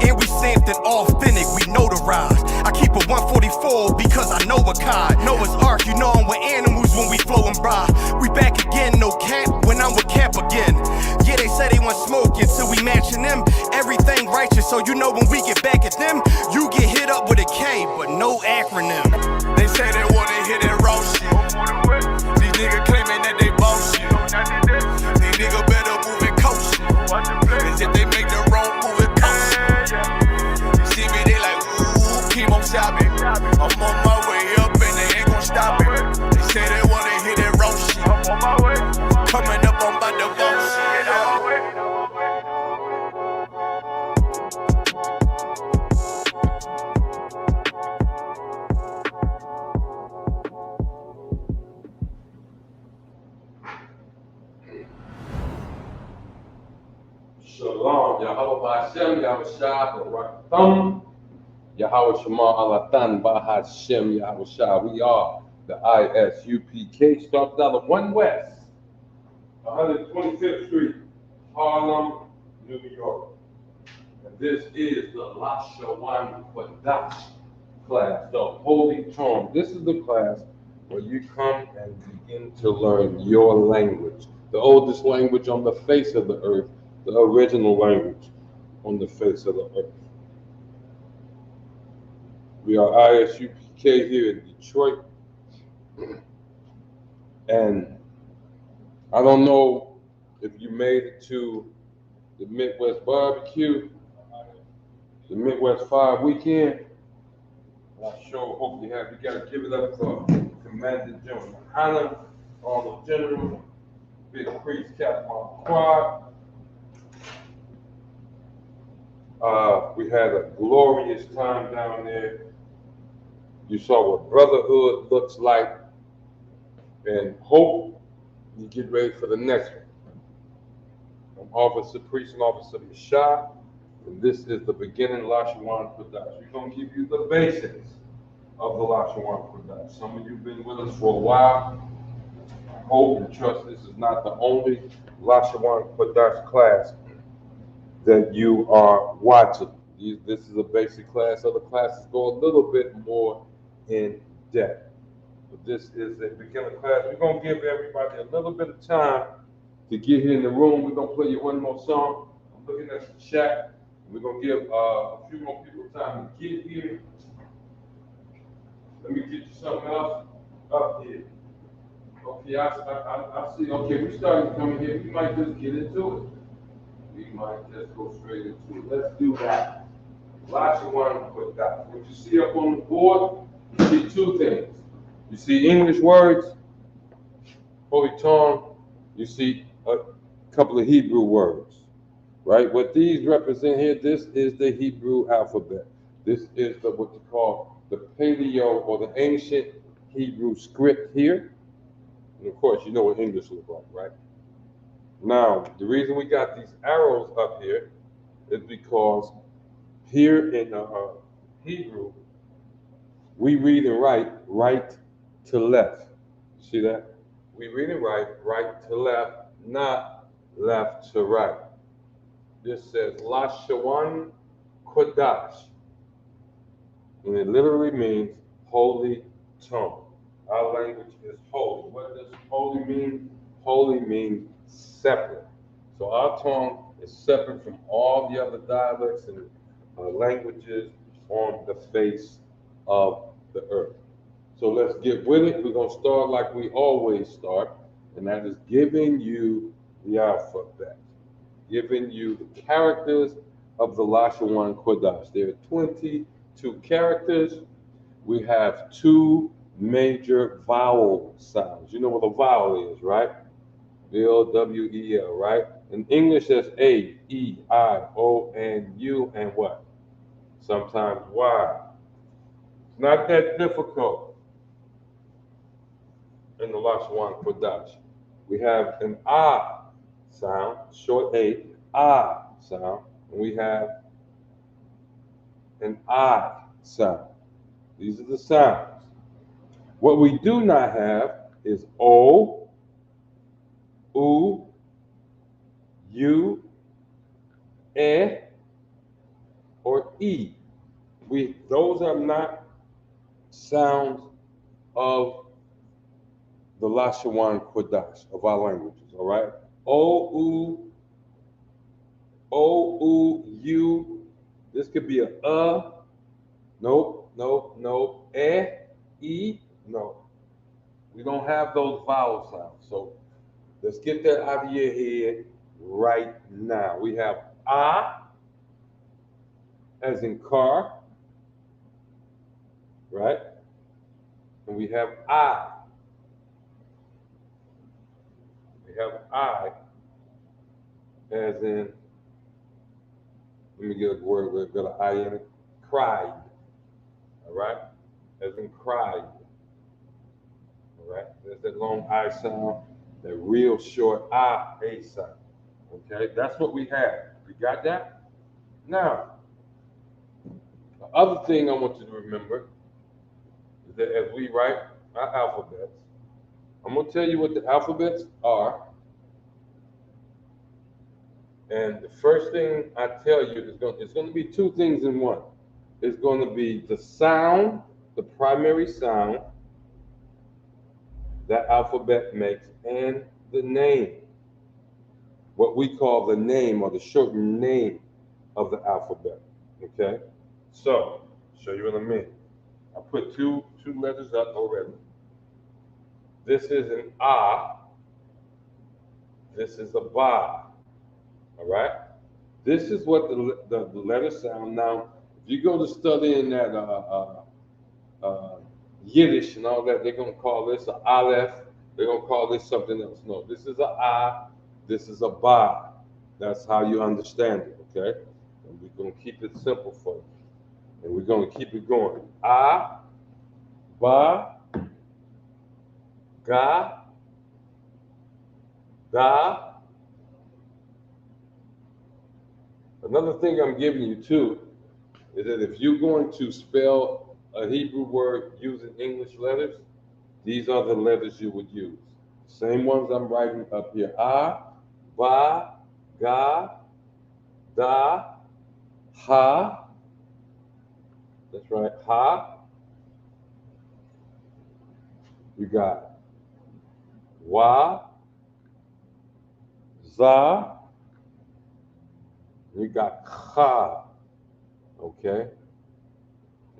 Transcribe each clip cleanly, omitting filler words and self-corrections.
And we stamped and authentic, we notarized. I keep a 144 because I know a cod. Noah's Ark, you know I'm with animals when we flowing by. We back again, no cap, when I'm with Cap again. Yeah, they say they want smoke until we matching them. Everything righteous, so you know when we get back at them, you get hit up with a K, but no acronym. They say they wanna hear that raw shit. These niggas claiming that they boss shit. These niggas better move and coach shit. Cause if they make the wrong move, it cost shit. You see me, they like, ooh, keep on shopping. I'm on my way up and they ain't gon' stop it. They say they wanna hear that raw shit. Coming up, I'm about to boss shit. Shalom, Yahweh Hashem, Yahweh Shah, Barakam, Yahweh Shema Alatan, Bahashem, Yahweh Shah. We are the ISUPK, started out of 1 West, 125th Street, Harlem, New York. And this is the LaShawan Qadash class, the Holy Tongue. This is the class where you come and begin to learn your language, the oldest language on the face of the earth, the original language on the face of the earth. We are ISUPK here in Detroit. And I don't know if you made it to the Midwest Barbecue, the Midwest 5 weekend. I sure hope you have. You got to give it up for Commander General Hannah, all the generals, Big Priest Captain Quad. We had a glorious time down there. You saw what brotherhood looks like, and hope you get ready for the next one. I'm Officer Priest and Officer Mishah, and this is the beginning LaShawan Qadash. We're going to give you the basics of the LaShawan Qadash. Some of you have been with us for a while. I hope and trust this is not the only LaShawan Qadash class that you are watching. This is a basic class. Other classes go a little bit more in depth. But this is a beginner class. We're going to give everybody a little bit of time to get here in the room. We're going to play you one more song. I'm looking at the chat. We're going to give a few more people time to get here. Let me get you something else up here. Okay, I see. Okay, we're starting to come in here. We might just get into it. We might just go straight into it. Let's do that. LaShawan Qadash. What you see up on the board, you see two things. You see English words, Holy Tongue. You see a couple of Hebrew words, right? What these represent here, this is the Hebrew alphabet. This is what you call the Paleo or the ancient Hebrew script here. And of course, you know what English looks like, right? Now, the reason we got these arrows up here is because here in Hebrew, we read and write right to left. See that? We read and write right to left, not left to right. This says LaShawan Qadash, and it literally means holy tongue. Our language is holy. What does holy mean? Holy means separate. So our tongue is separate from all the other dialects and languages on the face of the earth. So let's get with it. We're going to start like we always start, and that is giving you the alphabet, giving you the characters of the LaShawan Qadash. There are 22 characters. We have 2 major vowel sounds. You know what a vowel is, right? V-O-W-E-L, right? In English, that's A, E, I, O, N, U, and what? Sometimes Y. It's not that difficult in the LaShawan Qadash. We have an ah sound, short A, ah sound, and we have an I sound. These are the sounds. What we do not have is O, U, U, E, or E. Those are not sounds of the LaShawan Qadash of our languages, all right? O, U. This could be a nope, E, no. We don't have those vowel sounds. So let's get that out of your head right now. We have as in car, right? And we have I. We have I as in, let me get a word with an I in it, cried, all right? As in cried, all right? There's that long I sound, that real short A sound, okay? That's what we have. We got that? Now, the other thing I want you to remember is that as we write our alphabets, I'm going to tell you what the alphabets are. And the first thing I tell you is it's going to be two things in one. It's going to be the sound, the primary sound that alphabet makes, and the name, what we call the name or the shortened name of the alphabet. Okay? So, I'll show you in a minute. I put two letters up already. This is an A. This is a Ba. All right? This is what the letter sound. Now, if you go to studying that Yiddish and all that, they're going to call this an Aleph. They're going to call this something else. No, this is a A. This is a Ba. That's how you understand it, okay? And we're going to keep it simple for you. And we're going to keep it going. A, Ba, Ga, Da. Another thing I'm giving you too is that if you're going to spell a Hebrew word using English letters, these are the letters you would use. Same ones I'm writing up here. A, Ba, Ga, Da, Ha. That's right, Ha. You got Wa, Za. You got Cha. Okay?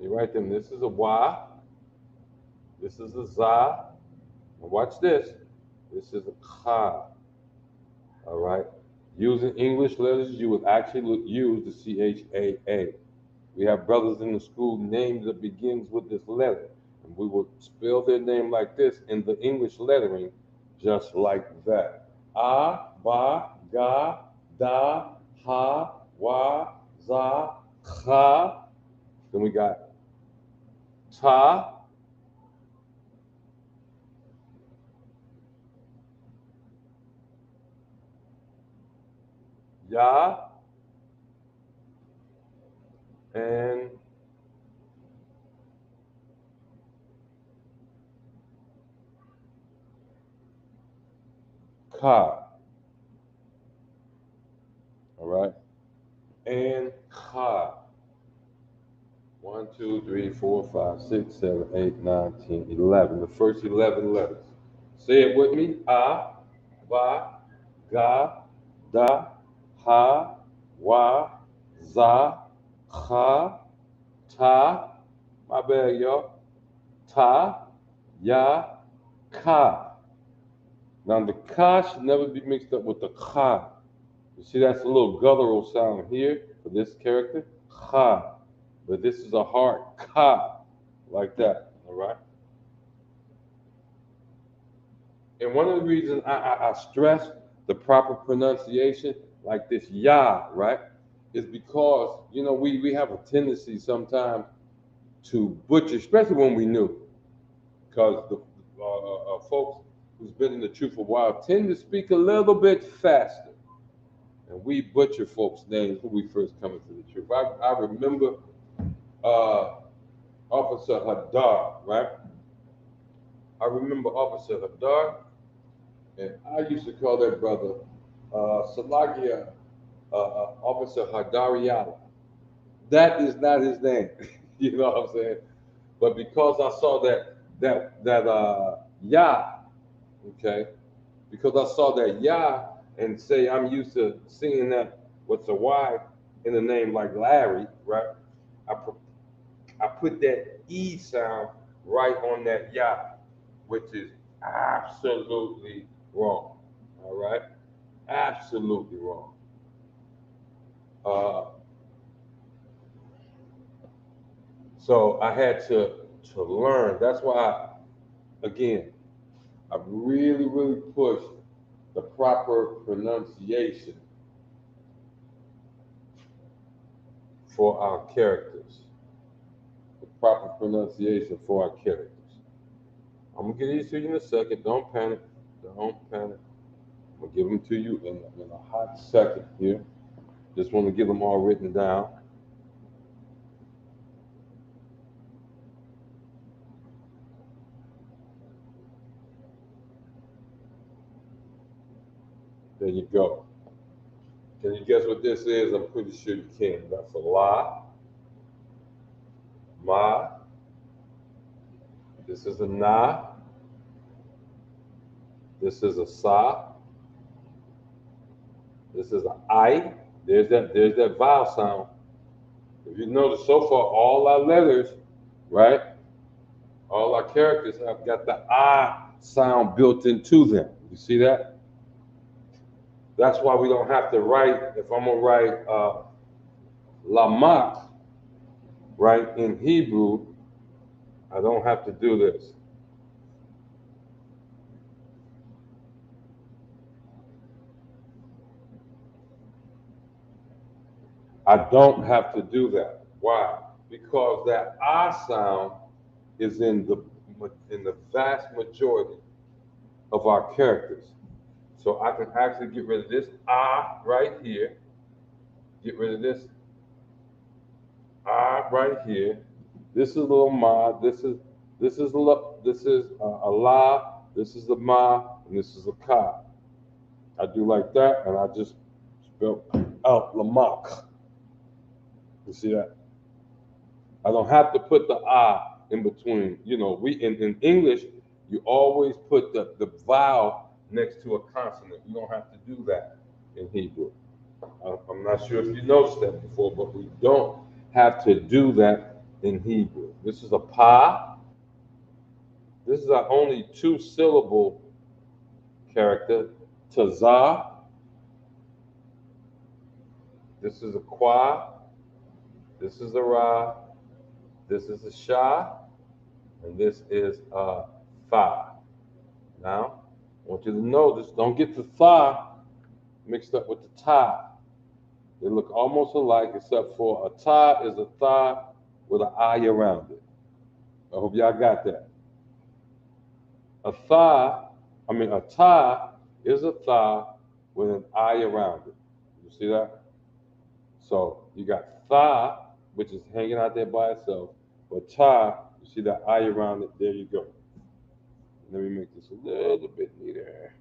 You write them. This is a Wa. This is a Za. Now watch this. This is a Cha. All right? Using English letters, you would actually use the CHAA. We have brothers in the school named that begins with this letter. And we will spell their name like this in the English lettering, just like that. A, Ba, Ga, Da, Ha, Wa, Za, Cha. Then we got Ta, Ya, and Ka. All right? And Ka. 1, 2, 3, 4, 5, 6, 7, 8, 9, 10, 11. The first 11 letters. Say it with me. A, Ba, Ga, Da, Ha, Wa, Za, Cha, Ta. My bad, y'all. Ta, Ya, Ka. Now the Ka should never be mixed up with the Cha. You see that's a little guttural sound here for this character. Cha. But this is a hard Ka. Like that. All right? And one of the reasons I stress the proper pronunciation, like this Ya, right, is because, you know, we have a tendency sometimes to butcher, especially when we new, because the folks who's been in the truth a while tend to speak a little bit faster. And we butcher folks' names when we first come into the truth. I remember Officer Hadar, right? I remember Officer Hadar, and I used to call that brother Salagia Officer Hadariala. that is not his name. You know what I'm saying? But because I saw that Yah, okay, because I saw that Yah and say I'm used to seeing that what's a Y in the name like Larry, right? I put that E sound right on that Yah, which is absolutely wrong. All right, absolutely wrong. Uh, so I had to learn. That's why, again, I really pushed the proper pronunciation for our characters. The proper pronunciation for our characters. I'm gonna get these to you in a second. Don't panic. Don't panic. I'm gonna give them to you in a hot second here. Just want to get them all written down. There you go. Can you guess what this is? I'm pretty sure you can. That's a la, ma. This is a na. This is a sa. This is an I. There's that vowel sound. If you notice, so far all our letters, right? All our characters have got the I sound built into them. You see that? That's why we don't have to write. If I'm gonna write lamak, right, in Hebrew, I don't have to do this. I don't have to do that. Why? Because that I sound is in the vast majority of our characters. So I can actually get rid of this I right here. Get rid of this I right here. This is a little ma. This is a la. This is a ma, and this is a ka. I do like that, and I just spell out lamak. You see that? I don't have to put the I in between. You know, we in English, you always put the vowel next to a consonant. You don't have to do that in Hebrew. I'm not sure if you noticed that before, but we don't have to do that in Hebrew. This is a pa. This is our only 2-syllable character. Tazah. This is a qua. This is a ra. This is a sha. And this is a fa. Now, I want you to notice, don't get the tha mixed up with the ta. They look almost alike, except for a ta is a tha with an I around it. I hope y'all got that. A ta is a tha with an I around it. You see that? So you got tha, which is hanging out there by itself, but ta, you see that I around it, there you go. Let me make this a little bit neater.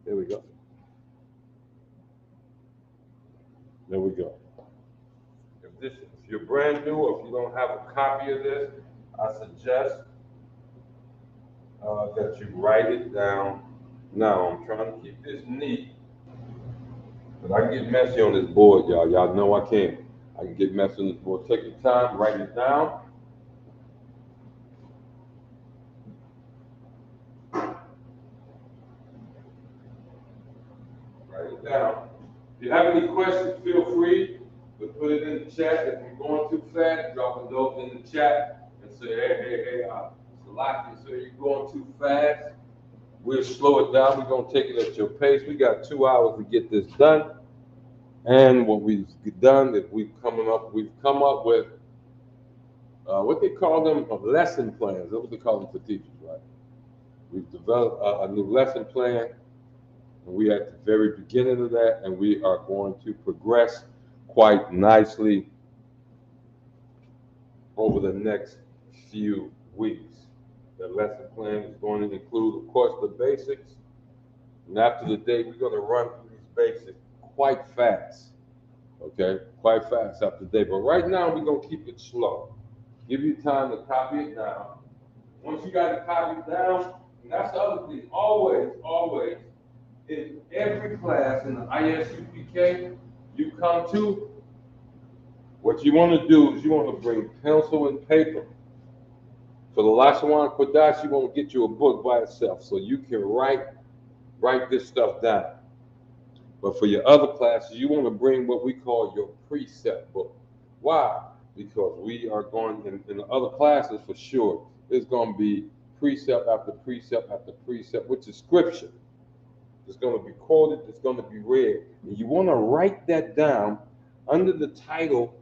There we go. There we go. If you're brand new, or if you don't have a copy of this, I suggest that you write it down. Now, I'm trying to keep this neat, but I can get messy on this board, y'all. Y'all know I can. I can get messy on this board. Take your time, write it down. Write it down. If you have any questions, feel free to put it in the chat. If I'm going too fast, drop a note in the chat and say, hey, Salaki, so you're going too fast. We'll slow it down. We're going to take it at your pace. We got 2 hours to get this done. And what we've done is we've come up with what they call them lesson plans. That's what they call them for teachers, right? We've developed a new lesson plan. And we are at the very beginning of that, and we are going to progress quite nicely over the next few weeks. The lesson plan is going to include, of course, the basics. And after the day, we're going to run through these basics quite fast. Okay, quite fast after day. But right now we're gonna keep it slow. Give you time to copy it down. Once you got it copied down, and that's the other thing. Always, in every class in the ISUPK you come to, what you want to do is you want to bring pencil and paper. For the LaShawan Qadash, you want to get you a book by itself so you can write this stuff down. But for your other classes, you want to bring what we call your precept book. Why? Because we are going in the other classes for sure. It's going to be precept after precept after precept, which is scripture. It's going to be quoted, it's going to be read. And you want to write that down under the title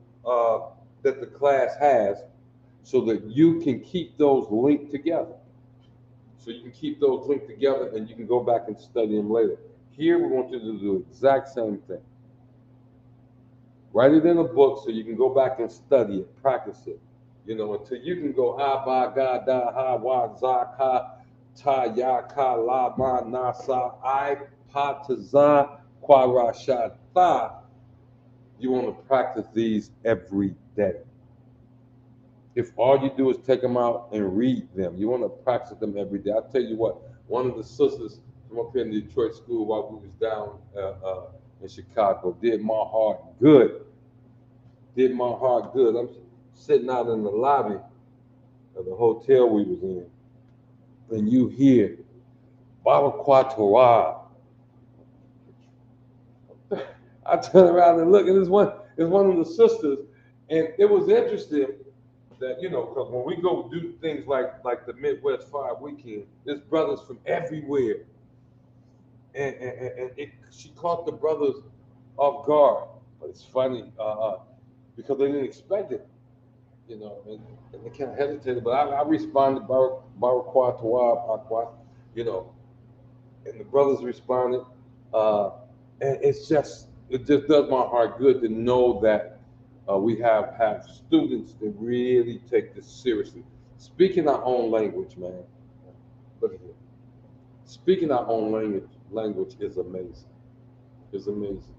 that the class has so that you can keep those linked together. So you can keep those linked together and you can go back and study them later. Here we want you to do the exact same thing. Write it in a book so you can go back and study it, practice it. Until you can go ha ba ga da ha wa za ka ta ya ka la ma na sa I pa ta za kwa ra sha tha. You want to practice these every day. If all you do is take them out and read them, you want to practice them every day. I'll tell you what, one of the sisters from up here in the Detroit school while we was down in Chicago did my heart good. I'm sitting out in the lobby of the hotel we was in, and you hear Barakwa Torah. I turn around and look, and it's one of the sisters, and it was interesting that, because when we go do things like the Midwest Fire Weekend, there's brothers from everywhere, and she caught the brothers off guard. But it's funny because they didn't expect it, and they kind of hesitated. But I responded, Barakwa Torah, Akwa, and the brothers responded, and it just does my heart good to know that we have students that really take this seriously. Speaking our own language, man. Look at here. Speaking our own language is amazing. It's amazing.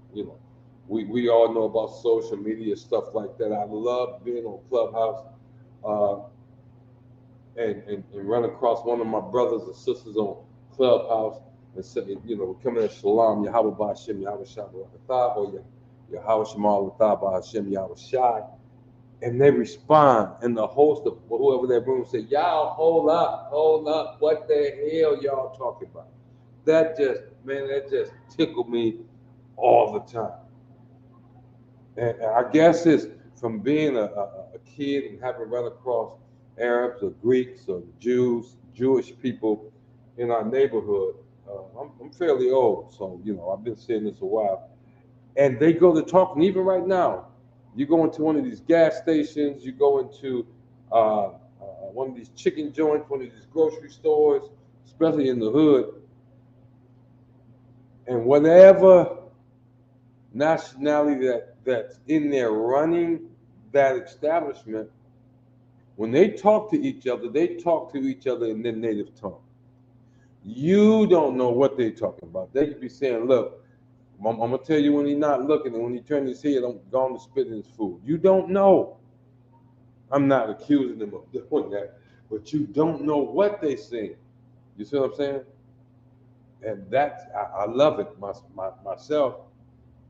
We all know about social media, stuff like that. I love being on Clubhouse and run across one of my brothers and sisters on Clubhouse and say, we're coming at Shalom, Yahweh Ba'Hashem, Yahweh Shai Barakatah, or Yahweh Shemal Latah Ba'Hashem, Yahweh Shai. And they respond, and the host of whoever that room say, y'all hold up, what the hell y'all talking about? That just tickled me all the time. And I guess it's from being a kid and having run across Arabs or Greeks or Jewish people in our neighborhood. I'm fairly old, so I've been saying this a while. And they go to talking, even right now. You go into one of these gas stations, you go into one of these chicken joints, one of these grocery stores, especially in the hood, and whatever nationality that's in there running that establishment, when they talk to each other in their native tongue. You don't know what they're talking about. They could be saying, look, I'm going to tell you when he's not looking, and when he turns his head, I'm going to spit in his food. You don't know. I'm not accusing them of doing that, but you don't know what they're saying. You see what I'm saying? And I love it myself.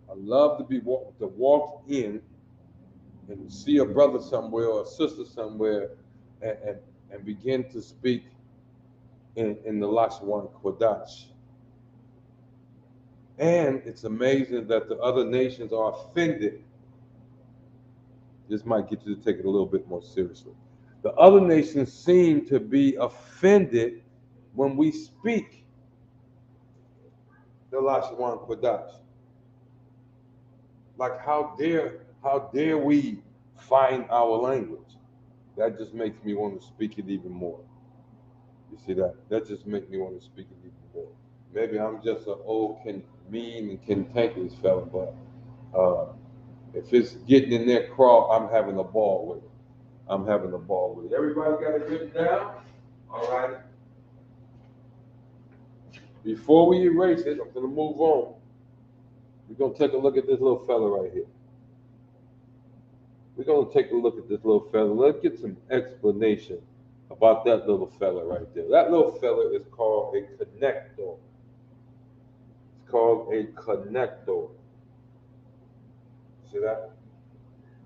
I love to walk in and see a brother somewhere or a sister somewhere and begin to speak in the LaShawan Qadash. And it's amazing that the other nations are offended. This might get you to take it a little bit more seriously. The other nations seem to be offended when we speak the LaShawan Qadash. Like, how dare we find our language? That just makes me want to speak it even more. You see that? That just makes me want to speak it even more. Maybe I'm just an old mean and cantankerous fella, but if it's getting in their crawl, I'm having a ball with it. Everybody got it written down? All right. Before we erase it, I'm going to move on. We're going to take a look at this little fella right here. we're going to take a look at this little fella. Let's get some explanation about that little fella right there. That little fella is called a connector. It's called a connector. See that?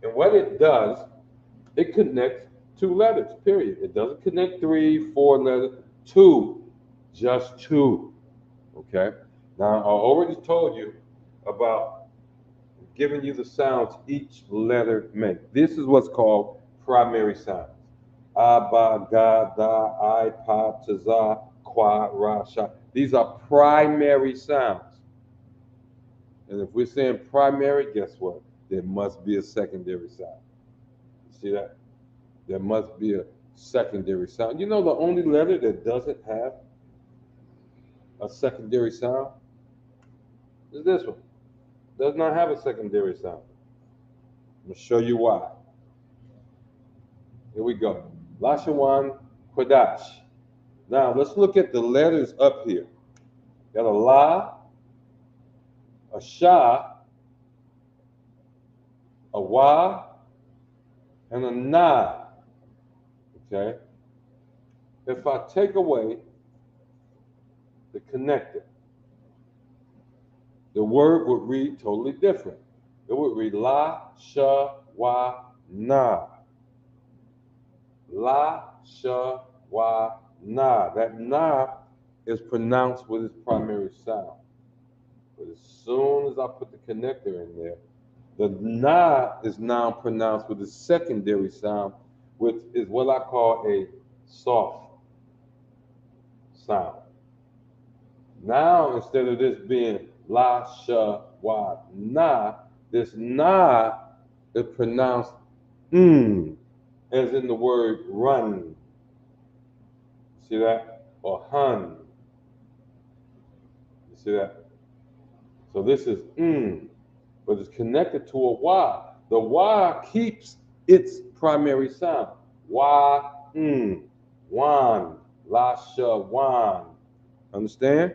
And what it does, it connects two letters, period. It doesn't connect 3, 4 letters, 2, just 2. Okay? Now, I already told you about giving you the sounds each letter makes. This is what's called primary sounds. Abba, ga, da, I, pa, ta, za, qua, ra, sha. These are primary sounds. And if we're saying primary, guess what? There must be a secondary sound. You see that? There must be a secondary sound. You know the only letter that doesn't have a secondary sound is this one. Does not have a secondary sound. I'm going to show you why. Here we go. LaShawan, Qadash. Now let's look at the letters up here. Got a la, a sha, a wa, and a na. Okay? If I take away the connector, the word would read totally different. It would read la, sha, wa, na. La, sha, wa, na. That na is pronounced with its primary sound. But as soon as I put the connector in there, the na is now pronounced with its secondary sound, which is what I call a soft sound. Now, instead of this being la, sha, wa, na, this na is pronounced as in the word run. See that? Or hun. You see that? So this is but it's connected to a wa. The wa keeps its primary sound. Wa, wan, la, sha, wan. Understand?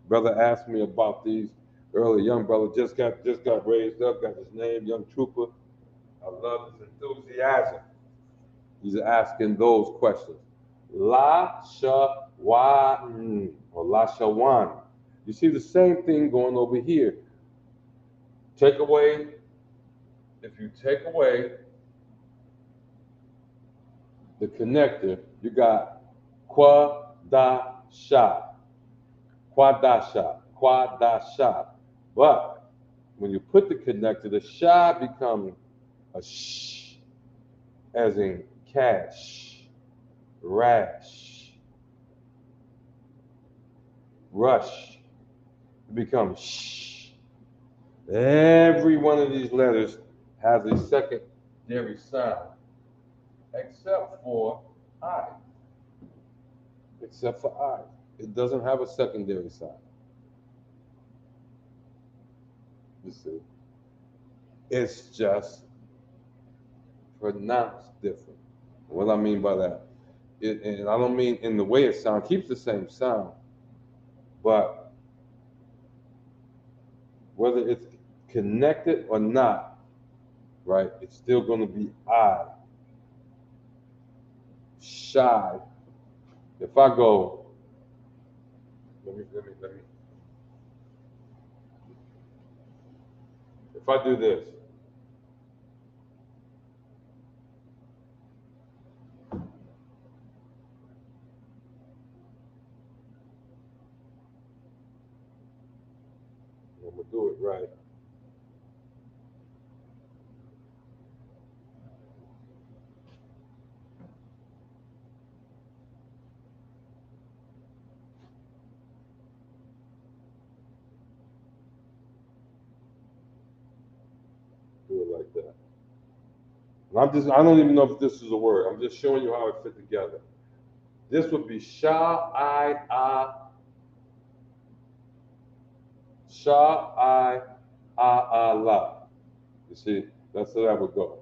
Brother asked me about these earlier. Young brother just got raised up, got his name, young trooper. I love his enthusiasm. He's asking those questions. La, sha, wa, or LaShawan. You see the same thing going over here. If you take away the connector, you got Qadash. Qadash. But when you put the connector, the sha becomes a sh, as in cash, rash, rush. It becomes sh. Every one of these letters has a secondary sound, except for I. Except for I. It doesn't have a secondary sound. You see? It's just pronounced different. What I mean by that, and I don't mean in the way it sounds, it keeps the same sound, but whether it's connected or not, right, it's still going to be I. Shy. If I go, let me. If I do this, I'm gonna do it right. Do it like that. And I don't even know if this is a word. I'm just showing you how it fit together. This would be sha, I, sha, I, la. You see, that's how that would go.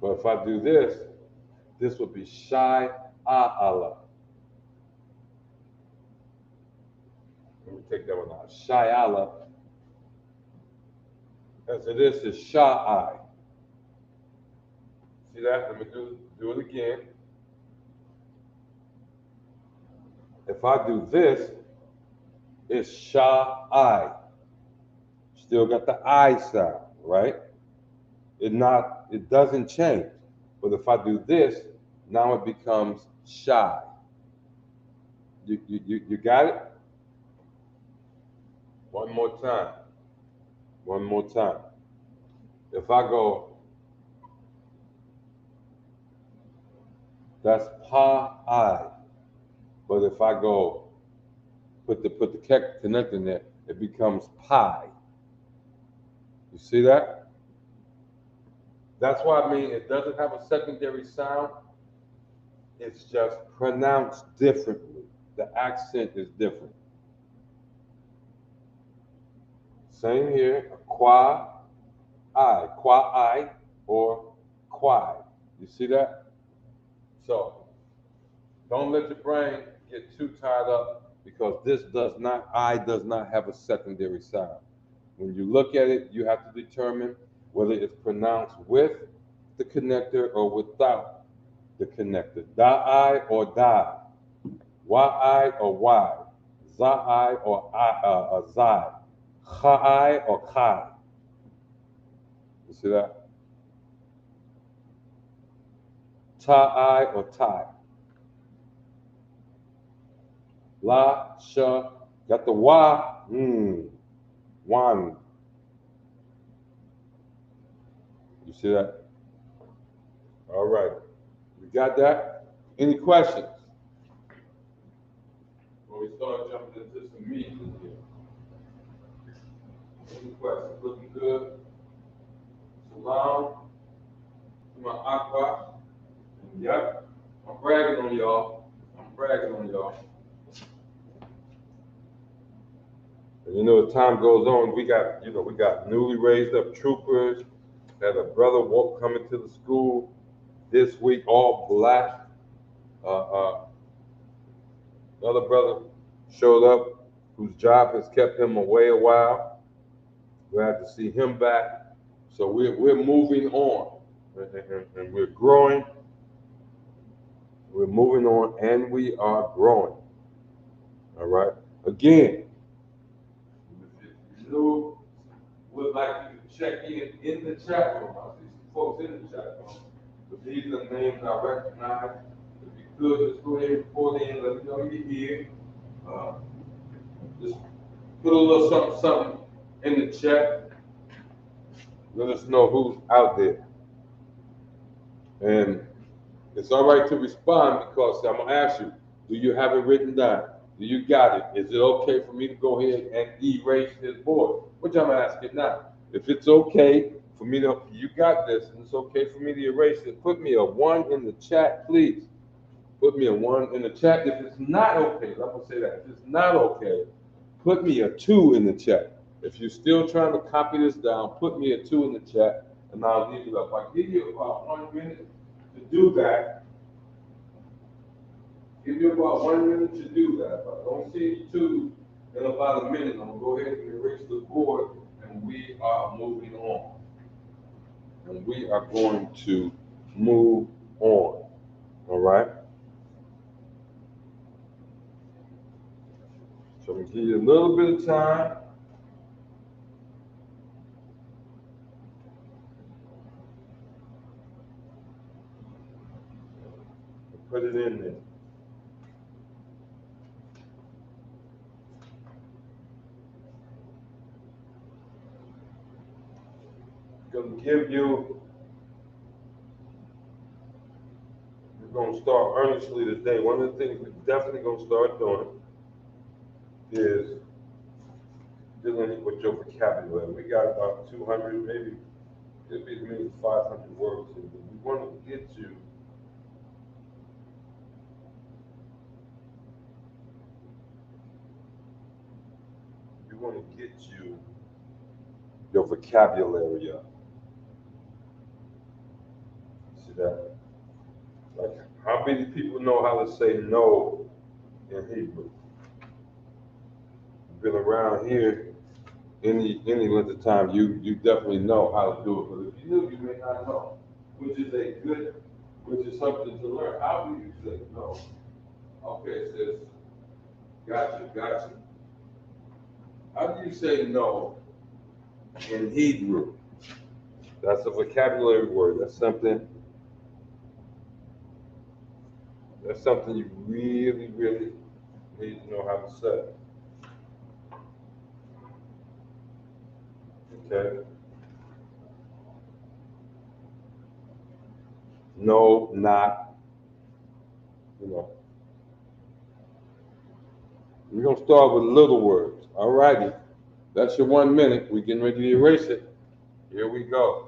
But if I do this, this would be shy, la. Let me take that one out. Shy, la. And so this is sha, I. See that? Let me do it again. If I do this, it's sha-I. Still got the I sound, right? It doesn't change. But if I do this, now it becomes shy. You got it? One more time. One more time. If I go, that's pa-I. But if I go, put the connector in there, it becomes pi. You see that? That's why I mean it doesn't have a secondary sound. It's just pronounced differently. The accent is different. Same here, qua-I, or quai. You see that? So don't let your brain get too tied up because I does not have a secondary sound. When you look at it, you have to determine whether it's pronounced with the connector or without the connector. Da-I or da, wa-I or y, za-I or zai, cha-I or kai. You see that? Ta-I or tai. La, sha, got the wa, wan. You see that? All right. We got that? Any questions? Well, we start jumping into some meat in here. Any questions? Looking good? Salam. To my aqua. Yep. I'm bragging on y'all. And as time goes on, we got newly raised up troopers. Had a brother coming to the school this week, all black. Another brother showed up whose job has kept him away a while. Glad to see him back. So we're moving on, and we're growing. We're moving on, and we are growing. All right. Again, if you would like you to check in the chat room. I see some folks in the chat room. But these are the names I recognize. If you could, just go ahead and pull in, let me know you're here. Just put a little something in the chat. let us know who's out there. And it's all right to respond because I'm gonna ask you, do you have it written down? Do you got it? Is it okay for me to go ahead and erase this board? Which I'm asking now. If it's okay for me to, you got this, and it's okay for me to erase it, put me a 1 in the chat, please. Put me a 1 in the chat. If it's not okay, I'm gonna say that. If it's not okay, put me a 2 in the chat. If you're still trying to copy this down, put me a 2 in the chat, and I'll leave it up. I give you about 1 minute to do that. Give you about 1 minute to do that. If I don't see you 2 in about a minute, I'm gonna go ahead and erase the board, and we are moving on. And we are going to move on. All right? So I'm gonna give you a little bit of time. Put it in there. Gonna give you, we're gonna start earnestly today. One of the things we're definitely gonna start doing is dealing with your vocabulary. We got about 200, maybe as many as 500 words in here. We want to get you your vocabulary up. See that? Like, how many people know how to say no in Hebrew? You've been around here any length of time, you definitely know how to do it. But if you knew, you may not know. which is a good, which is something to learn. How do you say no? Okay, sis. Got you. How do you say no in Hebrew? That's a vocabulary word. That's something you really, really need to know how to say. Okay? No, not, you know. We're gonna start with little words. All righty. That's your 1 minute. We're getting ready to erase it. Here we go.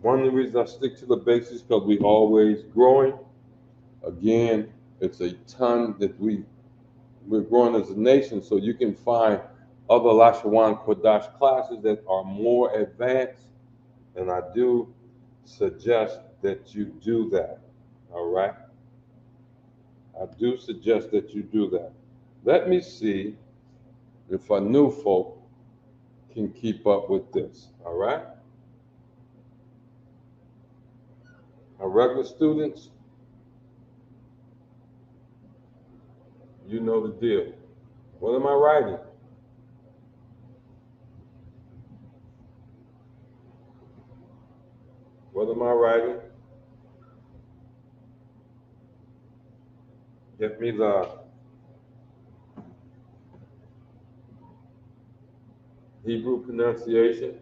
One of the reasons I stick to the basics because we always growing. Again, it's a ton that we're growing as a nation, so you can find other LaShawan Qadash classes that are more advanced, and I do suggest that you do that. All right? I do suggest that you do that. Let me see if our new folk can keep up with this. All right? Our regular students, you know the deal. What am I writing? What am I writing? Get me the Hebrew pronunciation.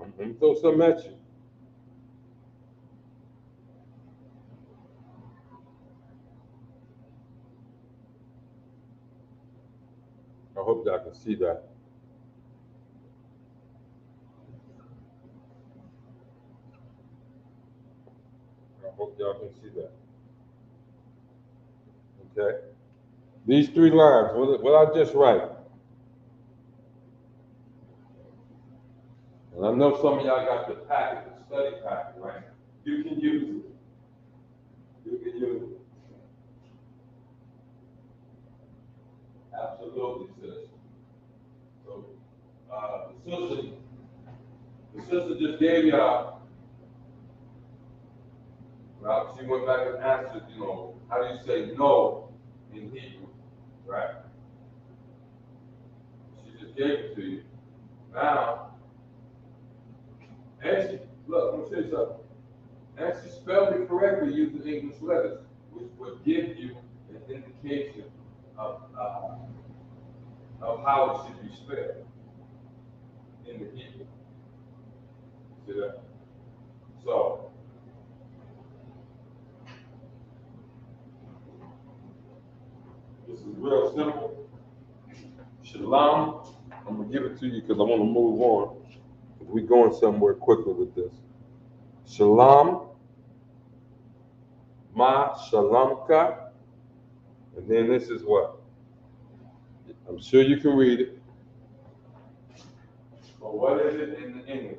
I'm gonna throw some at you. I hope y'all can see that. I hope y'all can see that. Okay? These 3 lines, what I just write. And I know some of y'all got the packet, the study packet, right? You can use it. You can use it. Absolutely, sis. So, the sister just gave y'all, well, she went back and answered, how do you say no in Hebrew, right? She just gave it to you. Now, and she, look, let me show you something. And she spelled it correctly using English letters, which would give you an indication of how it should be spelled in the Hebrew. See that? So, this is real simple. Shalom. I'm gonna give it to you because I want to move on. We're going somewhere quickly with this. Shalom, ma shalamka, and then this is what? I'm sure you can read it. But what is it in the English?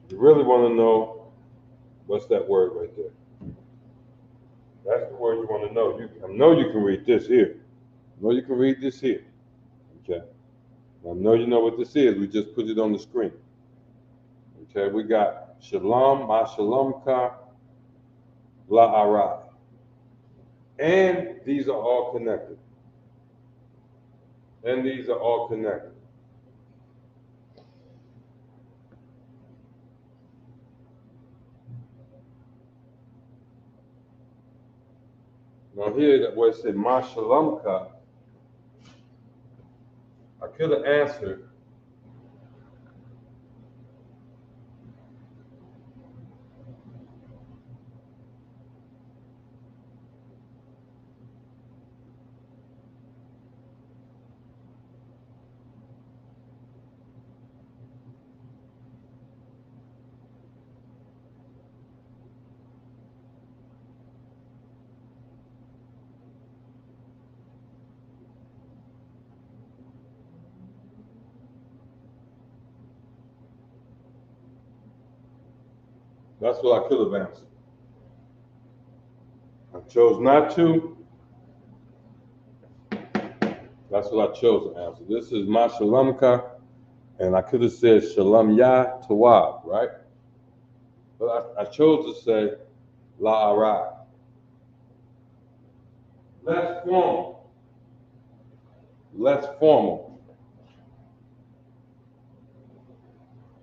You really want to know what's that word right there? That's the word you want to know. I know you can read this here. I know you can read this here. Okay. I know you know what this is. We just put it on the screen. Okay, we got shalom, ma shalamka, la ara. And these are all connected. And these are all connected. Now here, that where it said ma shalamka, I could have answered, That's what I could have answered. I chose not to. That's what I chose to answer. This is my Shalomka, and I could have said Shalom Ya Tawab, right? But I chose to say La Ara. Less formal. Less formal.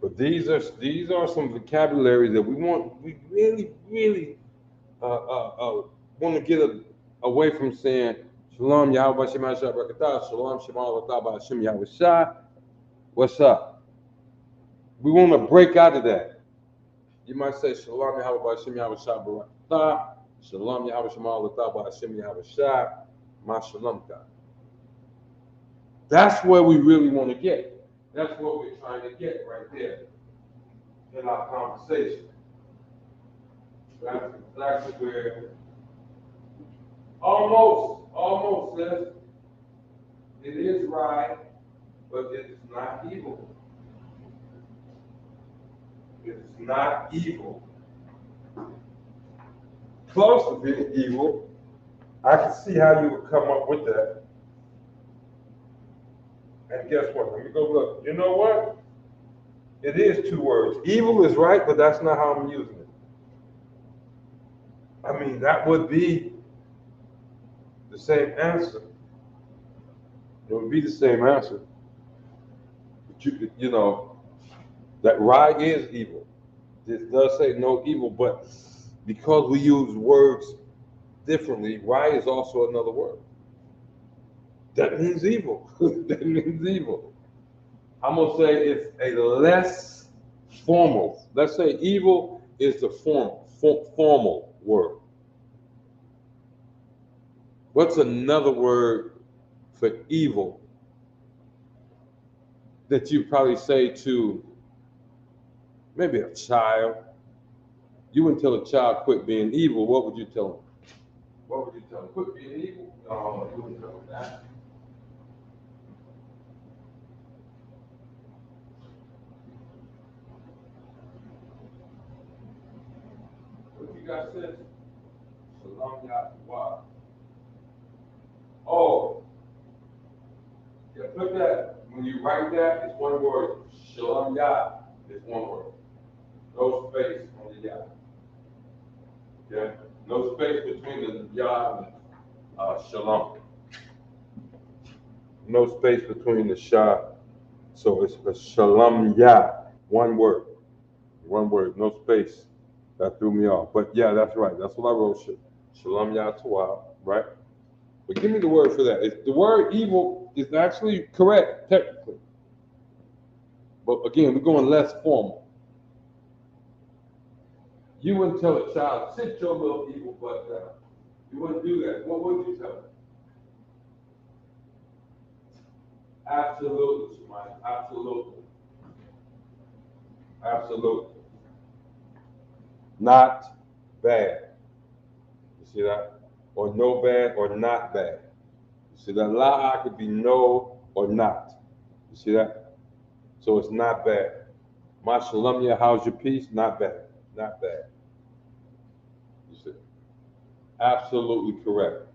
But these are some vocabulary that we really want to get away from saying Shalom Yahweh Shem Hashem Barakatah, Shalom Shema Allah Hashem Yahweh Shah. What's up? We want to break out of that. You might say Shalom Yahweh Hashem Yahweh Shah Barakatah, Shalom Yahweh Shema Allah Hashem Yahweh Shah, Ma Shalom God. That's where we really want to get. That's what we're trying to get right there in our conversation. That's exactly where almost says it is right, but it is not evil. It is not evil. Close to being evil. I can see how you would come up with that. And guess what? Let me go look. You know what? It is two words. Evil is right, but that's not how I'm using it. I mean, that would be the same answer. It would be the same answer. But you know, that right is evil. This does say no evil, but because we use words differently, right is also another word. That means evil. That means evil. I'm going to say it's a less formal. Let's say evil is the formal word. What's another word for evil that you probably say to maybe a child? You wouldn't tell a child quit being evil. What would you tell them? What would you tell them? Quit being evil? No, you wouldn't tell them that. What you guys said? Shalom Yahweh. Oh, yeah, put that, when you write that, it's one word. Shalom Yah is one word. No space on the Yah. Okay? No space between the Yah and the Shalom. No space between the Shah. So it's a Shalom Yah. One word. One word, no space. That threw me off. But yeah, that's right. That's what I wrote. Shalom Yah Tawab, right? But give me the word for that. The word evil is actually correct, technically. But again, we're going less formal. You wouldn't tell a child, sit your little evil butt down. You wouldn't do that. What would you tell them? Absolutely, Shemai. Absolutely. Absolutely. Not bad. You see that? Or no bad or not bad. You see that? La could be no or not. You see that? So it's not bad. Ma shalom ya, how's your peace? Not bad. Not bad. You see? Absolutely correct.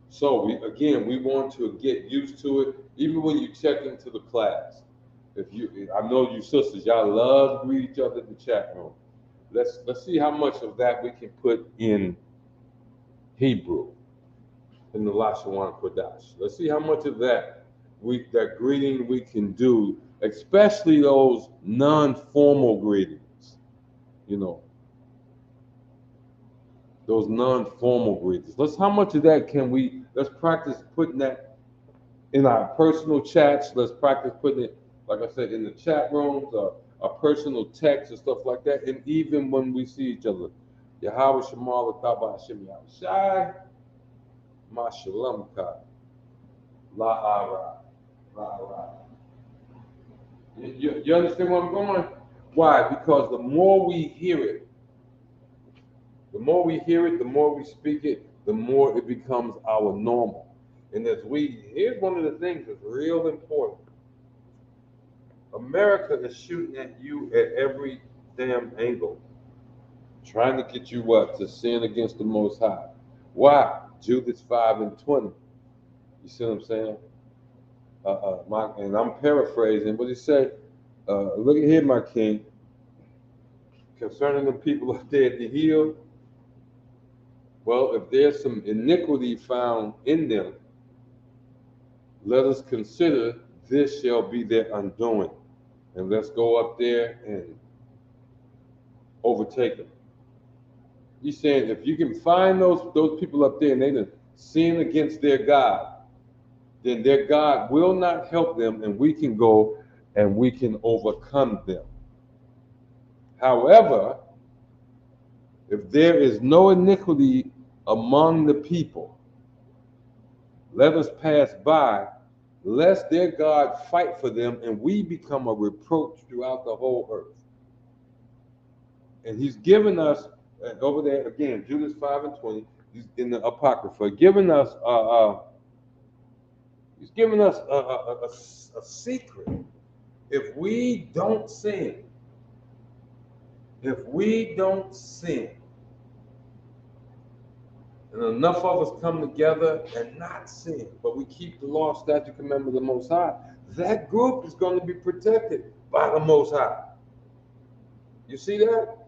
So we want to get used to it, even when you check into the class. I know you sisters, y'all love to greet each other in the chat room. Let's see how much of that we can put in Hebrew, in the LaShawan Qadash. Let's see how much of that greeting we can do, especially those non-formal greetings. You know, those non-formal greetings. How much of that let's practice putting that in our personal chats. Let's practice putting it, like I said, in the chat rooms, our personal text and stuff like that. And even when we see each other, Yahweh Shemal Ataba Hashem Yahweh Shai, Ma Shalom Ka, La Ara, La Ara. You understand where I'm going? Why? Because the more we hear it, the more we speak it, the more it becomes our normal. And here's one of the things that's real important. America is shooting at you at every damn angle. Trying to get you what? To sin against the Most High. Why? Judas 5:20. You see what I'm saying? And I'm paraphrasing, but he said, look at here, my king, concerning the people up there at the hill. Well, if there's some iniquity found in them, let us consider this shall be their undoing. And let's go up there and overtake them. He's saying if you can find those people up there and they done sin against their God, then their God will not help them, and we can go and we can overcome them. However, if there is no iniquity among the people, let us pass by, lest their God fight for them and we become a reproach throughout the whole earth. And he's given us, over there again, Judas 5:20, he's in the Apocrypha, giving us he's giving us a secret. If we don't sin, and enough of us come together and not sin, but we keep the law, statute, commandment of the Most High, that group is going to be protected by the Most High. You see that?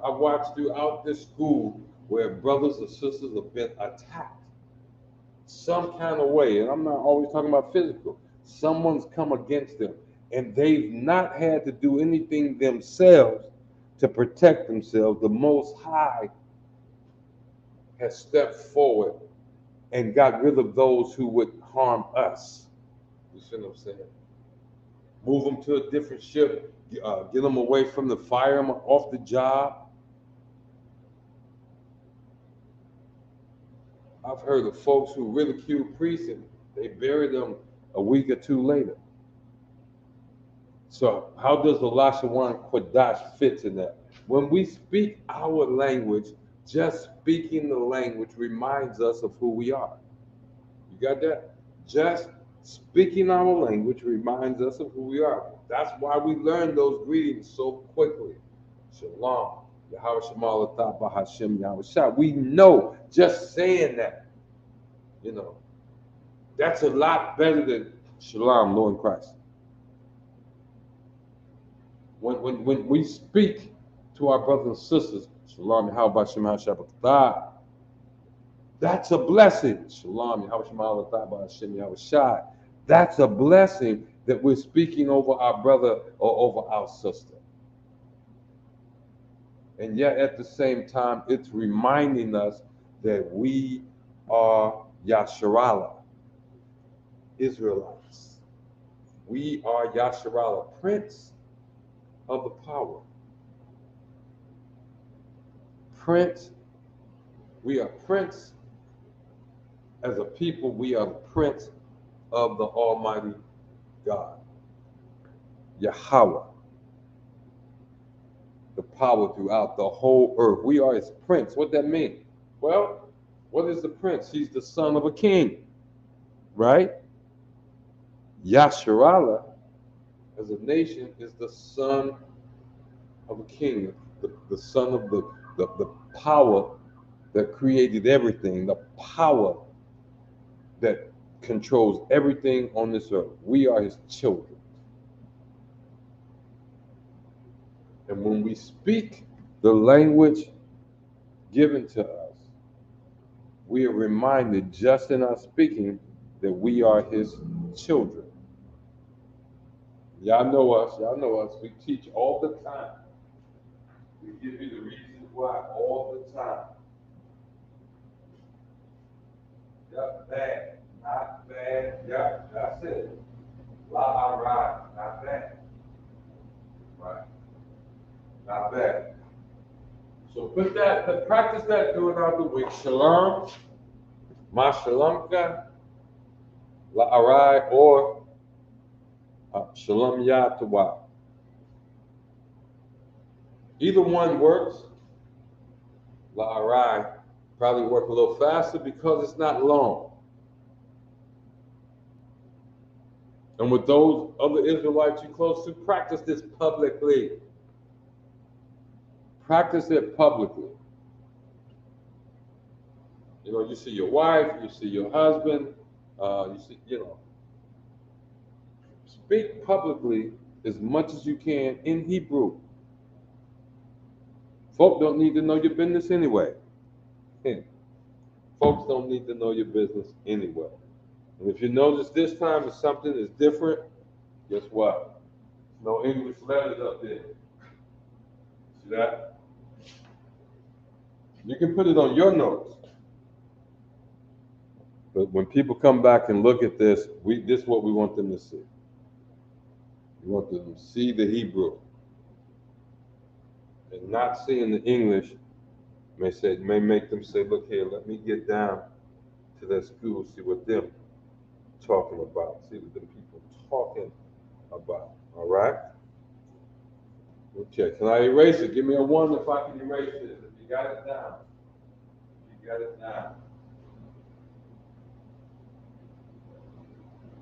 I've watched throughout this school where brothers and sisters have been attacked some kind of way, and I'm not always talking about physical. Someone's come against them, and they've not had to do anything themselves to protect themselves. The Most High has stepped forward and got rid of those who would harm us. You see what I'm saying? Move them to a different ship, get them away from the fire, them off the job. I've heard of folks who ridicule priests and they bury them a week or two later. So how does the LaShawan Qadash fit in that? When we speak our language, just speaking the language reminds us of who we are. You got that? Just speaking our language reminds us of who we are. That's why we learn those greetings so quickly. Shalom. Yahweh Shemal Atah Bahashem Yahweh Shah. We know just saying that, that's a lot better than Shalom, Lord in Christ. When we speak to our brothers and sisters, Shalom Yahweh Bahashem Yahweh Shah, that's a blessing. Shalom Yahweh Shemal Atah Bahashem Yahweh Shah. That's a blessing that we're speaking over our brother or over our sister. And yet at the same time, it's reminding us that we are Yasharallah, Israelites. We are Yasharallah, Prince of the power. Prince, we are Prince as a people, we are the Prince of the Almighty God, Yahweh. The power throughout the whole earth. We are his prince. What that mean? Well, what is the prince? He's the son of a king, right? Yasharallah, as a nation, is the son of a king, the son of the power that created everything, the power that controls everything on this earth. We are his children. And when we speak the language given to us, we are reminded just in our speaking that we are his children. Y'all know us. We teach all the time. We give you the reasons why all the time. Yep, bad, not bad. Yep, that's it. La, not bad. Right. Not bad. So practice that throughout the week. Shalom, Ma Shalomka, La Arai, or Shalom Yatawa. Either one works. La Arai probably work a little faster because it's not long. And with those other Israelites you're close to, practice this publicly. Practice it publicly. You know, you see your wife, you see your husband, you see, you know. Speak publicly as much as you can in Hebrew. Folk don't need to know your business anyway. Folks don't need to know your business anyway. And if you notice this time that something is different, guess what? No English letters up there. See that? You can put it on your notes. But when people come back and look at this, this is what we want them to see. We want them to see the Hebrew. And not seeing the English may make them say, look here, let me get down to that school, see what they're talking about, see what the people talking about. All right? Okay, can I erase it? Give me a 1 if I can erase it. If you got it down. If you got it down.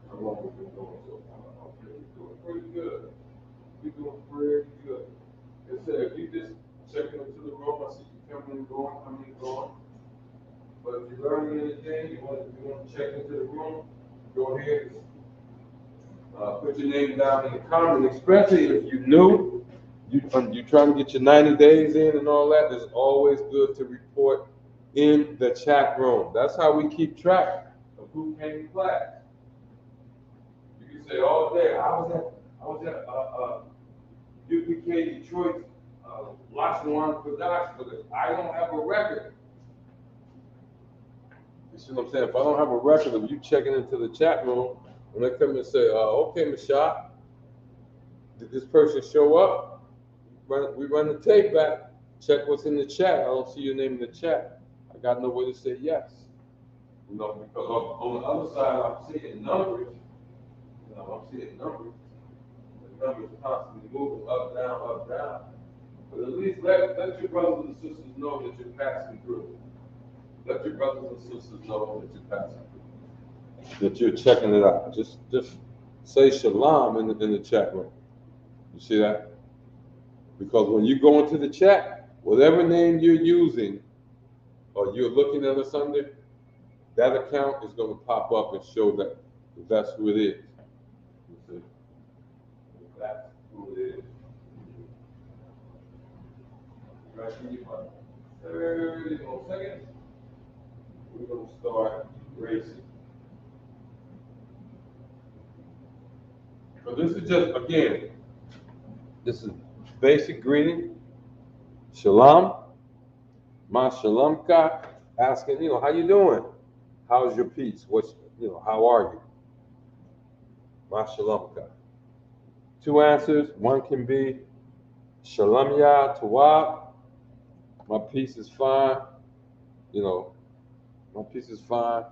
How long have we been doing so far? Okay, we're doing pretty good. We're doing pretty good. It said, if you just checking into the room, I see you coming and going. But if you're learning anything, you want to check into the room, go ahead and put your name down in the comment, especially if you're new, you're trying to get your 90 days in and all that. It's always good to report in the chat room. That's how we keep track of who came to class. You can say all day, I was at UPK Detroit, LaShawan, Qadash, but if I don't have a record, you see what I'm saying? If I don't have a record of you checking into the chat room, when they come and say, okay, Mashah, did this person show up? We run the tape back, check what's in the chat. I don't see your name in the chat. I got no way to say yes. You know, because on the other side, I'm seeing numbers. You know, I'm seeing numbers. The numbers constantly moving up, down. But at least let your brothers and sisters know that you're passing through. Let your brothers and sisters know that you're passing through. That you're checking it out. Just say shalom in the chat room. You see that? Because when you go into the chat, whatever name you're using or you're looking at us under, that account is going to pop up and show that that's who it is. You see? That's who it is. Right, give you about 30 more seconds. We're going to start racing. So this is just, again, this is basic greeting. Shalom. Ma shalom ka. Asking, how you doing? How's your peace? How are you? Ma shalom ka. 2 answers. One can be shalom ya tawab. My peace is fine. My peace is fine.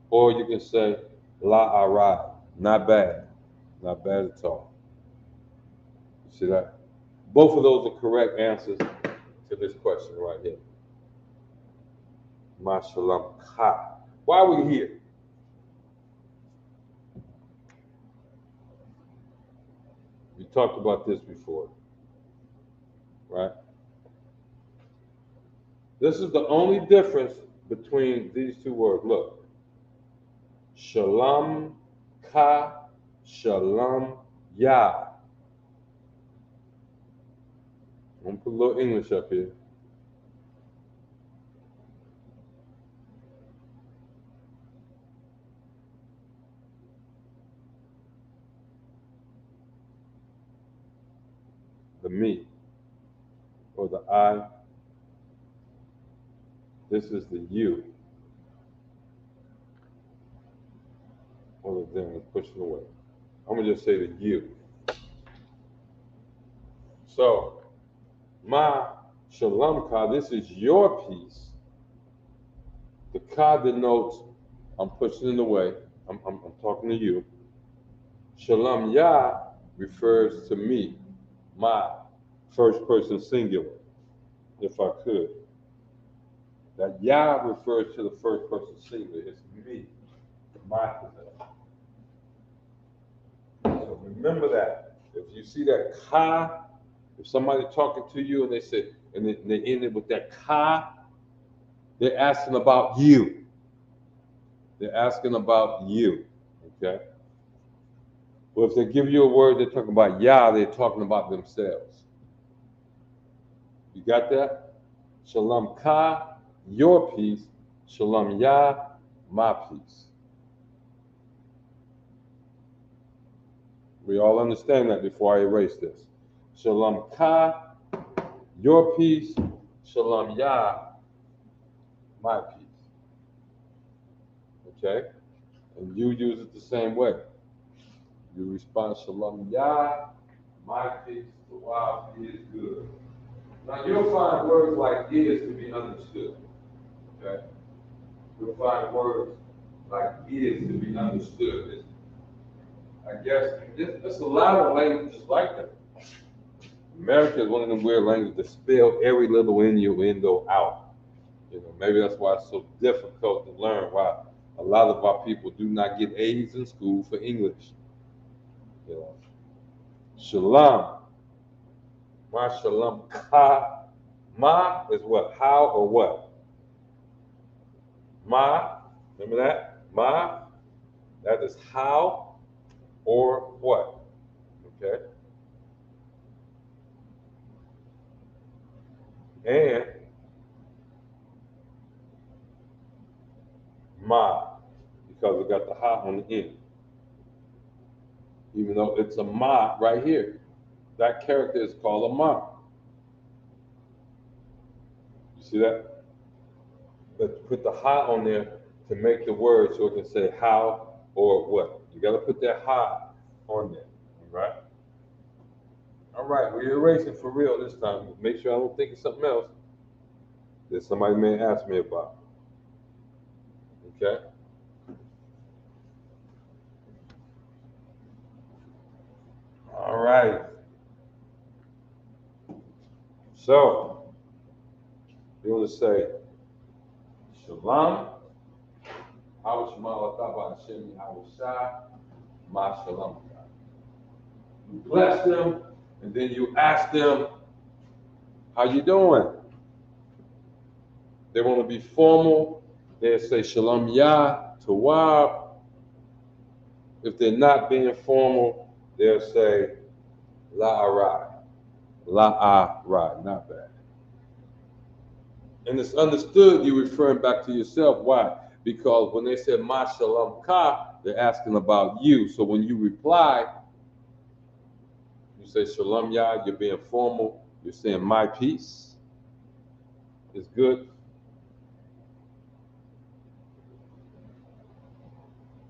Or you can say la ara. Not bad. Not bad at all. You see that? Both of those are correct answers to this question right here. Ma shalom ka. Why are we here? We talked about this before, right? This is the only difference between these two words. Look, shalom ka, shalom ya. I'm gonna put a little English up here. The me or the I. This is the you. All of them is pushing away. I'm gonna just say the you. So, ma shalom ka, this is your peace. The ka denotes I'm pushing it away. I'm talking to you. Shalom ya refers to me, my first person singular, if I could. That ya refers to the first person singular. It's me, my possession. So remember that. If you see that ka If somebody talking to you and they say, and they end it with that ka, they're asking about you. They're asking about you. Okay? Well, if they give you a word, they're talking about Yah, they're talking about themselves. You got that? Shalom ka, your peace. Shalom Yah, my peace. We all understand that before I erase this. Shalom ka, your peace. Shalom Yah, my peace. Okay? And you use it the same way. You respond, Shalom Yah, my peace, the wild is good. Now you'll find words like is to be understood. Okay? You'll find words like is to be understood. I guess there's a lot of languages like that. American is one of them weird languages that spell every little innuendo out. You know, maybe that's why it's so difficult to learn. Why a lot of our people do not get A's in school for English. You know, shalom, ma shalom ka, ma is what? How or what? Ma, remember that? Ma, that is how or what? Okay. And ma, because we got the ha on the end. Even though it's a ma right here. That character is called a ma. You see that? Let's put the ha on there to make the word so it can say how or what. You got to put that ha on there, right? All right, we're erasing for real this time. Make sure I don't think of something else that somebody may ask me about. Okay? All right. So, you want to say, Shalom, how Shema Lataba Hashem Yahushua, Ma Shalom. You bless them, and then you ask them, how you doing? They want to be formal, they say Shalom Yah, Tawab. If they're not being formal, they'll say La Arai. La Arai, not bad. And it's understood you're referring back to yourself. Why? Because when they said Ma Shalom Ka, they're asking about you. So when you reply, you say Shalom Yah, you're being formal, you're saying my peace is good.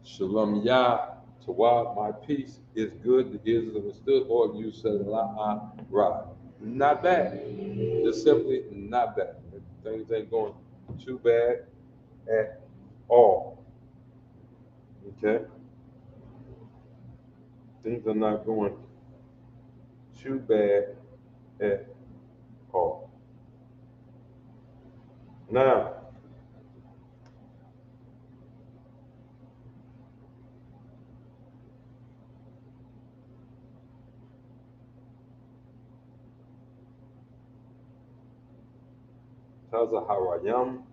Shalom Yah, Tawab, my peace is good, the ears is understood, or you say La Ra. Not bad. Just simply not bad. Things ain't going too bad at all. Okay? Things are not going too bad at all. Now, Taza Harayam.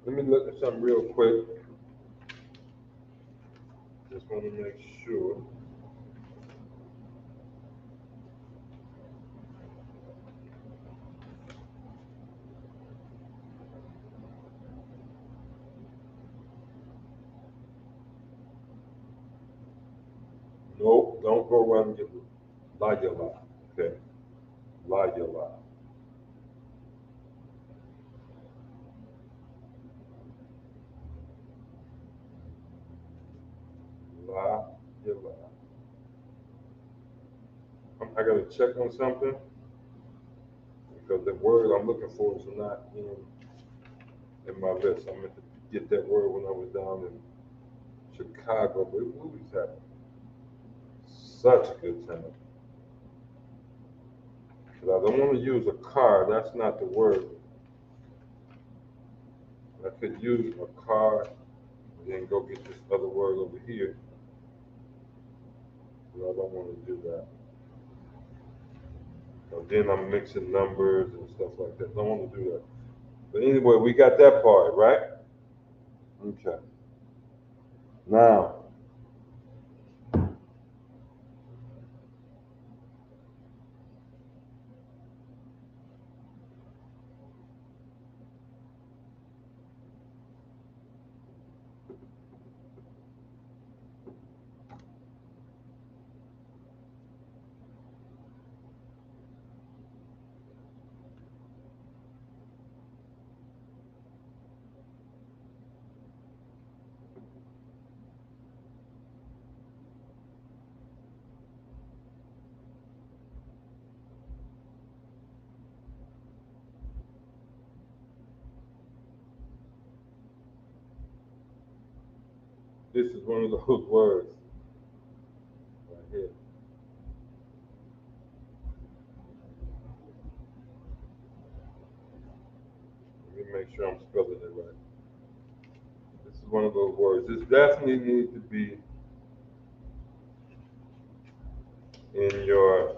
Let me look at something real quick. Just want to make sure. Nope, don't go around and get La Yala. Okay? La Yala. La Yala. I gotta check on something because the word I'm looking for is not in my list. I meant to get that word when I was down in Chicago, but we was having such a good time. But I don't want to use a car. That's not the word. I could use a car and then go get this other word over here. I don't want to do that. So then I'm mixing numbers and stuff like that. I don't want to do that. But anyway, we got that part, right? Okay. Now, this is one of those words right here. Let me make sure I'm spelling it right. This is one of those words. This definitely needs to be in your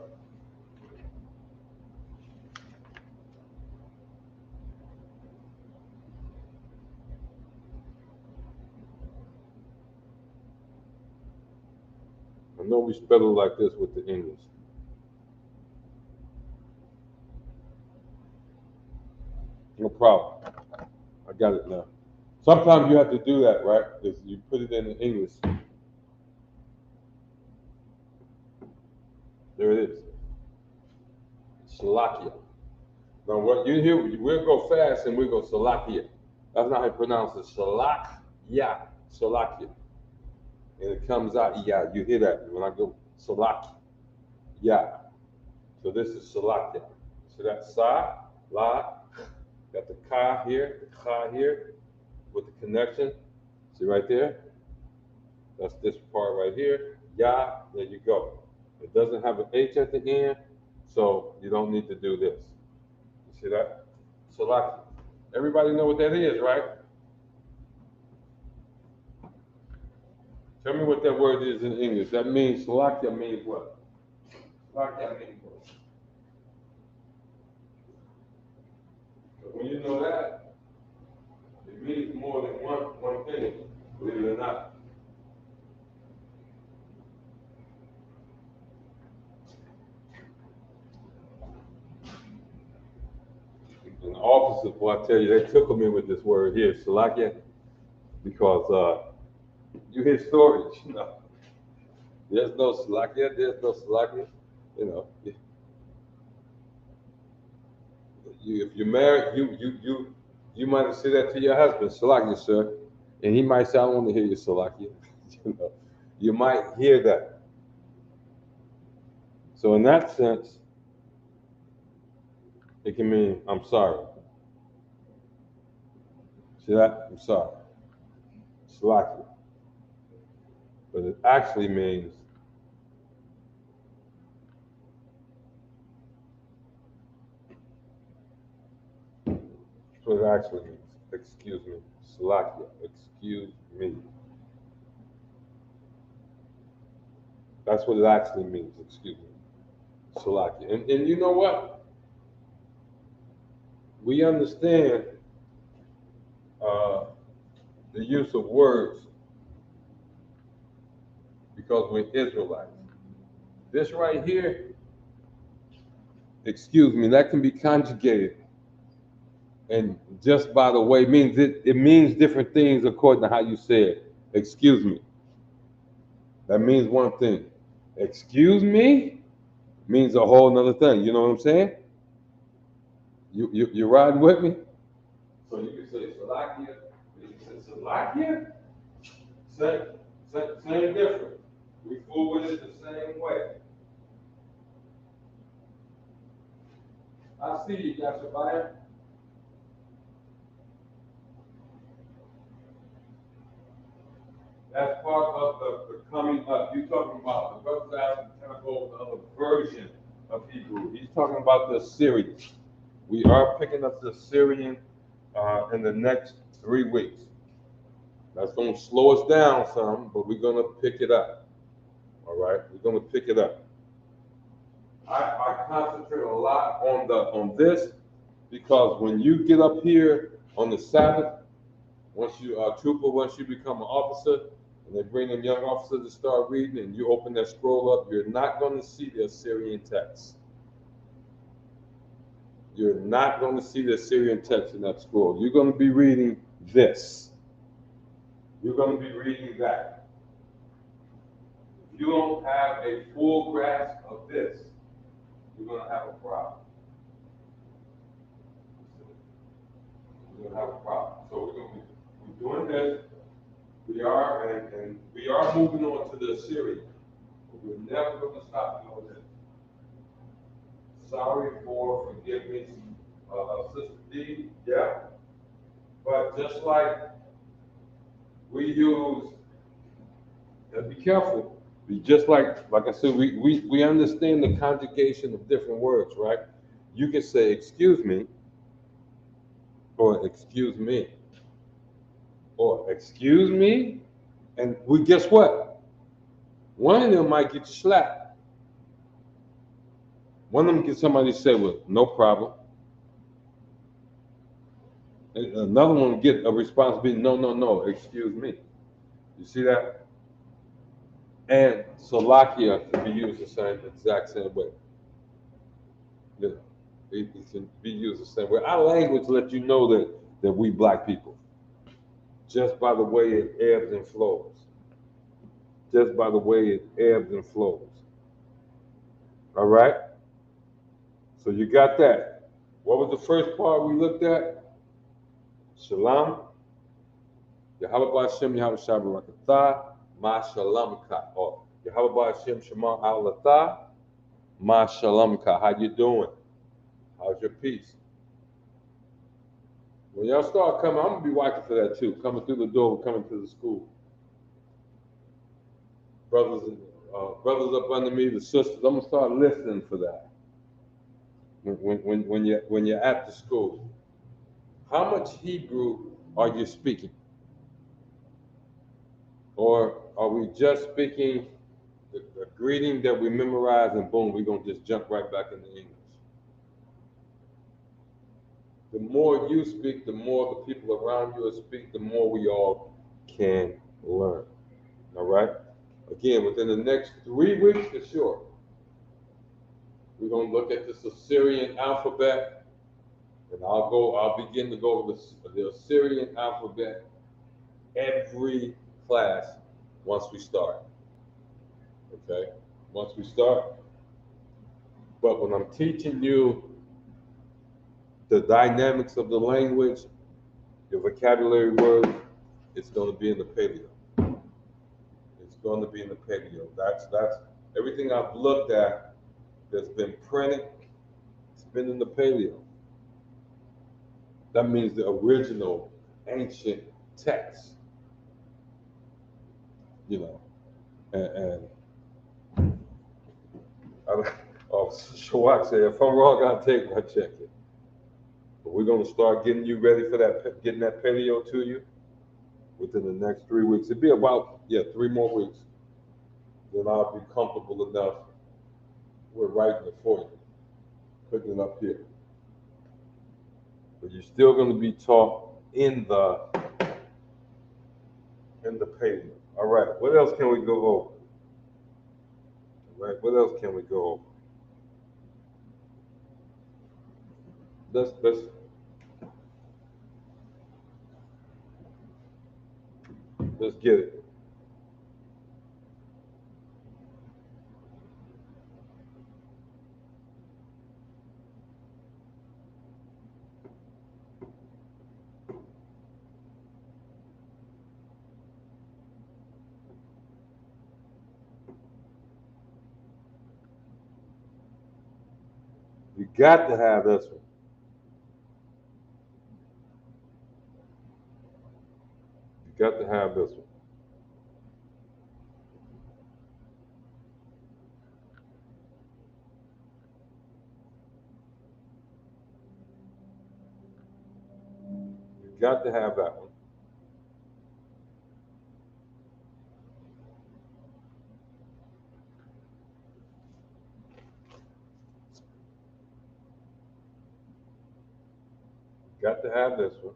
I know we spell it like this with the English. No problem. I got it now. Sometimes you have to do that, right? Because you put it in the English. There it is. Slovakia. Now, what you hear, we'll go fast and we'll go Slovakia. That's not how you pronounce it. Slovakia. Slovakia. And it comes out, yeah, you hear that when I go Slovakia. Yeah. So this is Slovakia. So that's Sa, La, got the Ka here, the Ka here, with the connection. See right there? That's this part right here. Ya, there you go. It doesn't have an H at the end, so you don't need to do this. You see that? Slovakia. Everybody know what that is, right? Tell me what that word is in English. That means, Slovakia means what? Slovakia means what? So when you know that, it means more than one thing, believe it or not. In the office, boy, I tell you, they took me with this word here, Slovakia, because you hear stories, you know. There's no Slovakia, you know. If you're married, you might say that to your husband, Slovakia, sir, and he might say, I don't want to hear you, Slovakia. You know, you might hear that. So in that sense, it can mean I'm sorry. See that? I'm sorry. Slovakia. But it actually means that's what it actually means. Excuse me. Slovakia. Excuse me. That's what it actually means. Excuse me. Slovakia. And you know what? We understand the use of words because we're Israelites. This right here, excuse me, that can be conjugated. And just by the way, it means different things according to how you say it. Excuse me. That means one thing. Excuse me means a whole nother thing. You know what I'm saying? You riding with me? So you can say Slovakia. You can say Slovakia. Same difference. We fool with it the same way. I see you, Yashabaya. That's part of the coming up. You're talking about the brother asking kind of go the other version of Hebrew. He's talking about the Assyrian. We are picking up the Assyrian in the next 3 weeks. That's going to slow us down some, but we're going to pick it up. All right, we're going to pick it up. I concentrate a lot on this because when you get up here on the Sabbath, once you are a trooper, once you become an officer, and they bring them young officers to start reading, and you open that scroll up, you're not going to see the Assyrian text. You're not going to see the Assyrian text in that scroll. You're going to be reading this. You're going to be reading that. If you don't have a full grasp of this, you're going to have a problem. You're going to have a problem. So we're going to be doing this. We are, and we are moving on to the Assyrian. But we're never going to stop doing this. Sorry for forgiveness, Sister D, yeah. But just like we use, and be careful. Just like I said, we understand the conjugation of different words, right? You can say excuse me, or excuse me, or excuse me, and we guess what? One of them might get you slapped. One of them get somebody to say, well, no problem. And another one will get a responsibility, no, excuse me. You see that? And Salakia can be used the exact same way. You know, it can be used the same way. Our language lets you know that we black people, just by the way it ebbs and flows. Just by the way it ebbs and flows. All right? So you got that. What was the first part we looked at? Shalom. Yahweh Hashem, Yahweh Shabbarakatah, Ma Shalamka. Or Yahweh Hashem, Shema Alatah, Ma Shalamka. How you doing? How's your peace? When y'all start coming, I'm going to be watching for that too. Coming through the door, coming to the school. Brothers up under me, the sisters, I'm going to start listening for that. When you're at the school. How much Hebrew are you speaking? Or are we just speaking the greeting that we memorize and boom, we're going to just jump right back into English? The more you speak, the more the people around you speak, the more we all can learn. All right? Again, within the next 3 weeks for sure, we're going to look at this Assyrian alphabet, and I'll begin to go over the Assyrian alphabet every class once we start. Okay? Once we start. But when I'm teaching you the dynamics of the language, your vocabulary words, it's going to be in the paleo. It's going to be in the paleo. That's everything I've looked at that's been printed, it's been in the paleo. That means the original ancient text. You know, and Shawak said, if I'm wrong, I'll take my check. But we're going to start getting you ready for that, getting that paleo to you within the next 3 weeks. It'd be about, 3 more weeks. Then I'll be comfortable enough with writing it for you, putting it up here. But you're still going to be taught in the paleo. All right, what else can we go over? All right, what else can we go over? Let's get it. You got to have this one. You got to have this one. You got to have that one. Got to have this one.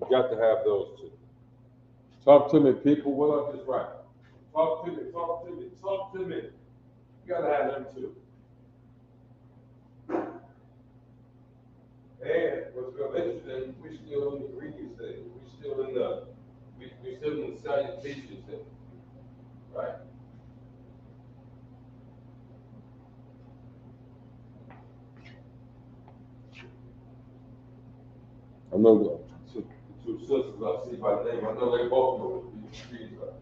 You got to have those two. Talk to me, people. What up is right? Talk to me, talk to me, talk to me. You gotta have them too. And what's real interesting, we still in the greeting stage. We still in the salutation stage. Right? I know the two sisters I see by name. I know they both know what these trees are.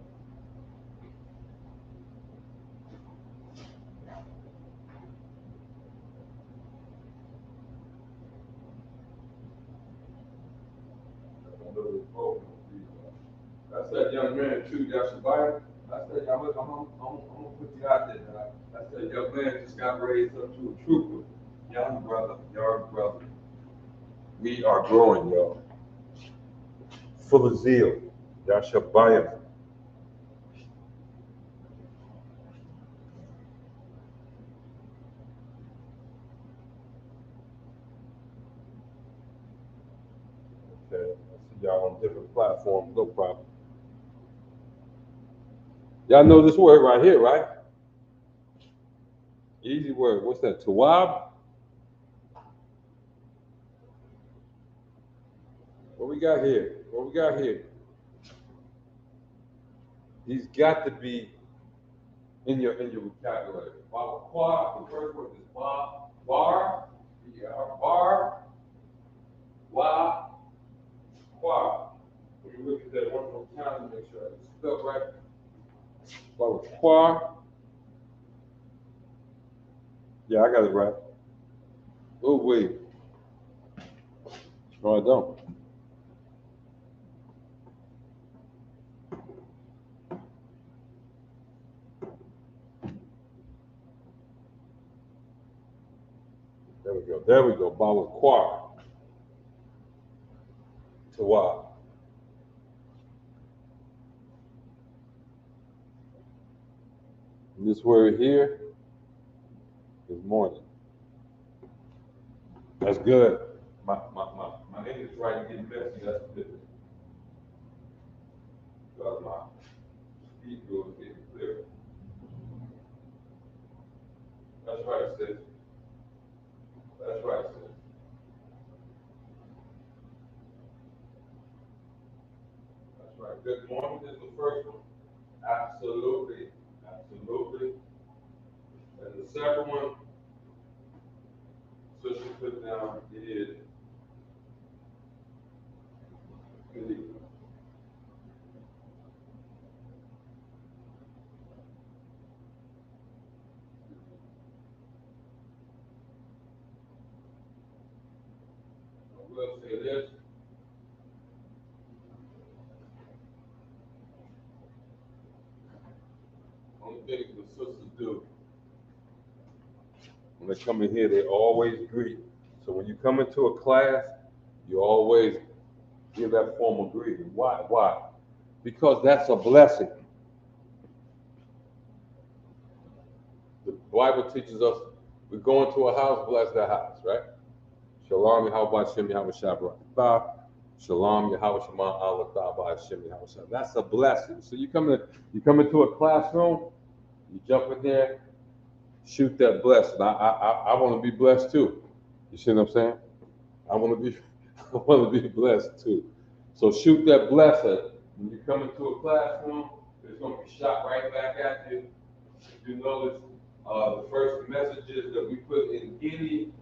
I know they both know what these are. That's that young man too, LaShawan. I said, I'm gonna put you out there. Now. I said, young man just got raised up to a trooper. Young brother. We are growing, y'all. Full of zeal. LaShawan. Okay, I see y'all on different platforms, no problem. Y'all know this word right here, right? Easy word. What's that? Tawab? What we got here? What we got here? These got to be in your vocabulary. Qua, the first word is bar, bar, wa, qua. Let me look at that one more time to make sure I spell right. Qua. Yeah, I got it right. Oh wait. No, I don't. There we go. There we go. Bawa qua. Tawa. This word here is morning. That's good. My English writing getting messy. That's a different. Because my speed goes getting clearer. That's right, sis. That's right, sis. That's right. Good morning is the first one. Absolutely. Absolutely. And the second one, so she put down is good evening. I will say this. Only thing the sisters do when they come in here, they always greet. So when you come into a class, you always give that formal greeting. Why? Why? Because that's a blessing. The Bible teaches us we go into a house, bless that house, right? Shalom Yahweh Hashem Yahweh Shabbat. Shalom Yahweh Shema Allah Ta'ala Hashem Yahweh Shabbat. That's a blessing. So you come into a classroom, you jump in there, shoot that blessing. I want to be blessed too. You see what I'm saying? I want to be blessed too. So shoot that blessing. When you come into a classroom, it's going to be shot right back at you. If you notice, the first messages that we put in any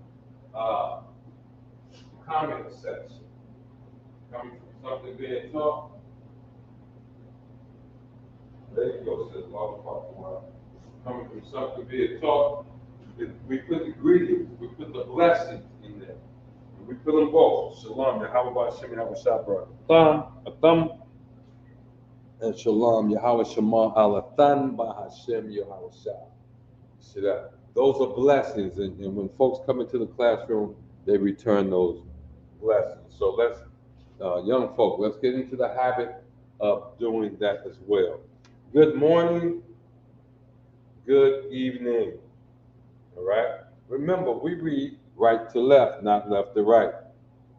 comment section, coming from something being taught. There you go, sis. Coming from something being taught, we put the greetings, we put the blessings in there. We put them both. Shalom, Yahweh Hashem Yahweh Shabbat. Atam, and Shalom, Yahweh Shema Alathan Ba Hashem Yahweh Shah. See that? those are blessings, and when folks come into the classroom, they return those blessings. So let's, young folk, let's get into the habit of doing that as well. Good morning, good evening. All right. Remember, we read right to left, not left to right.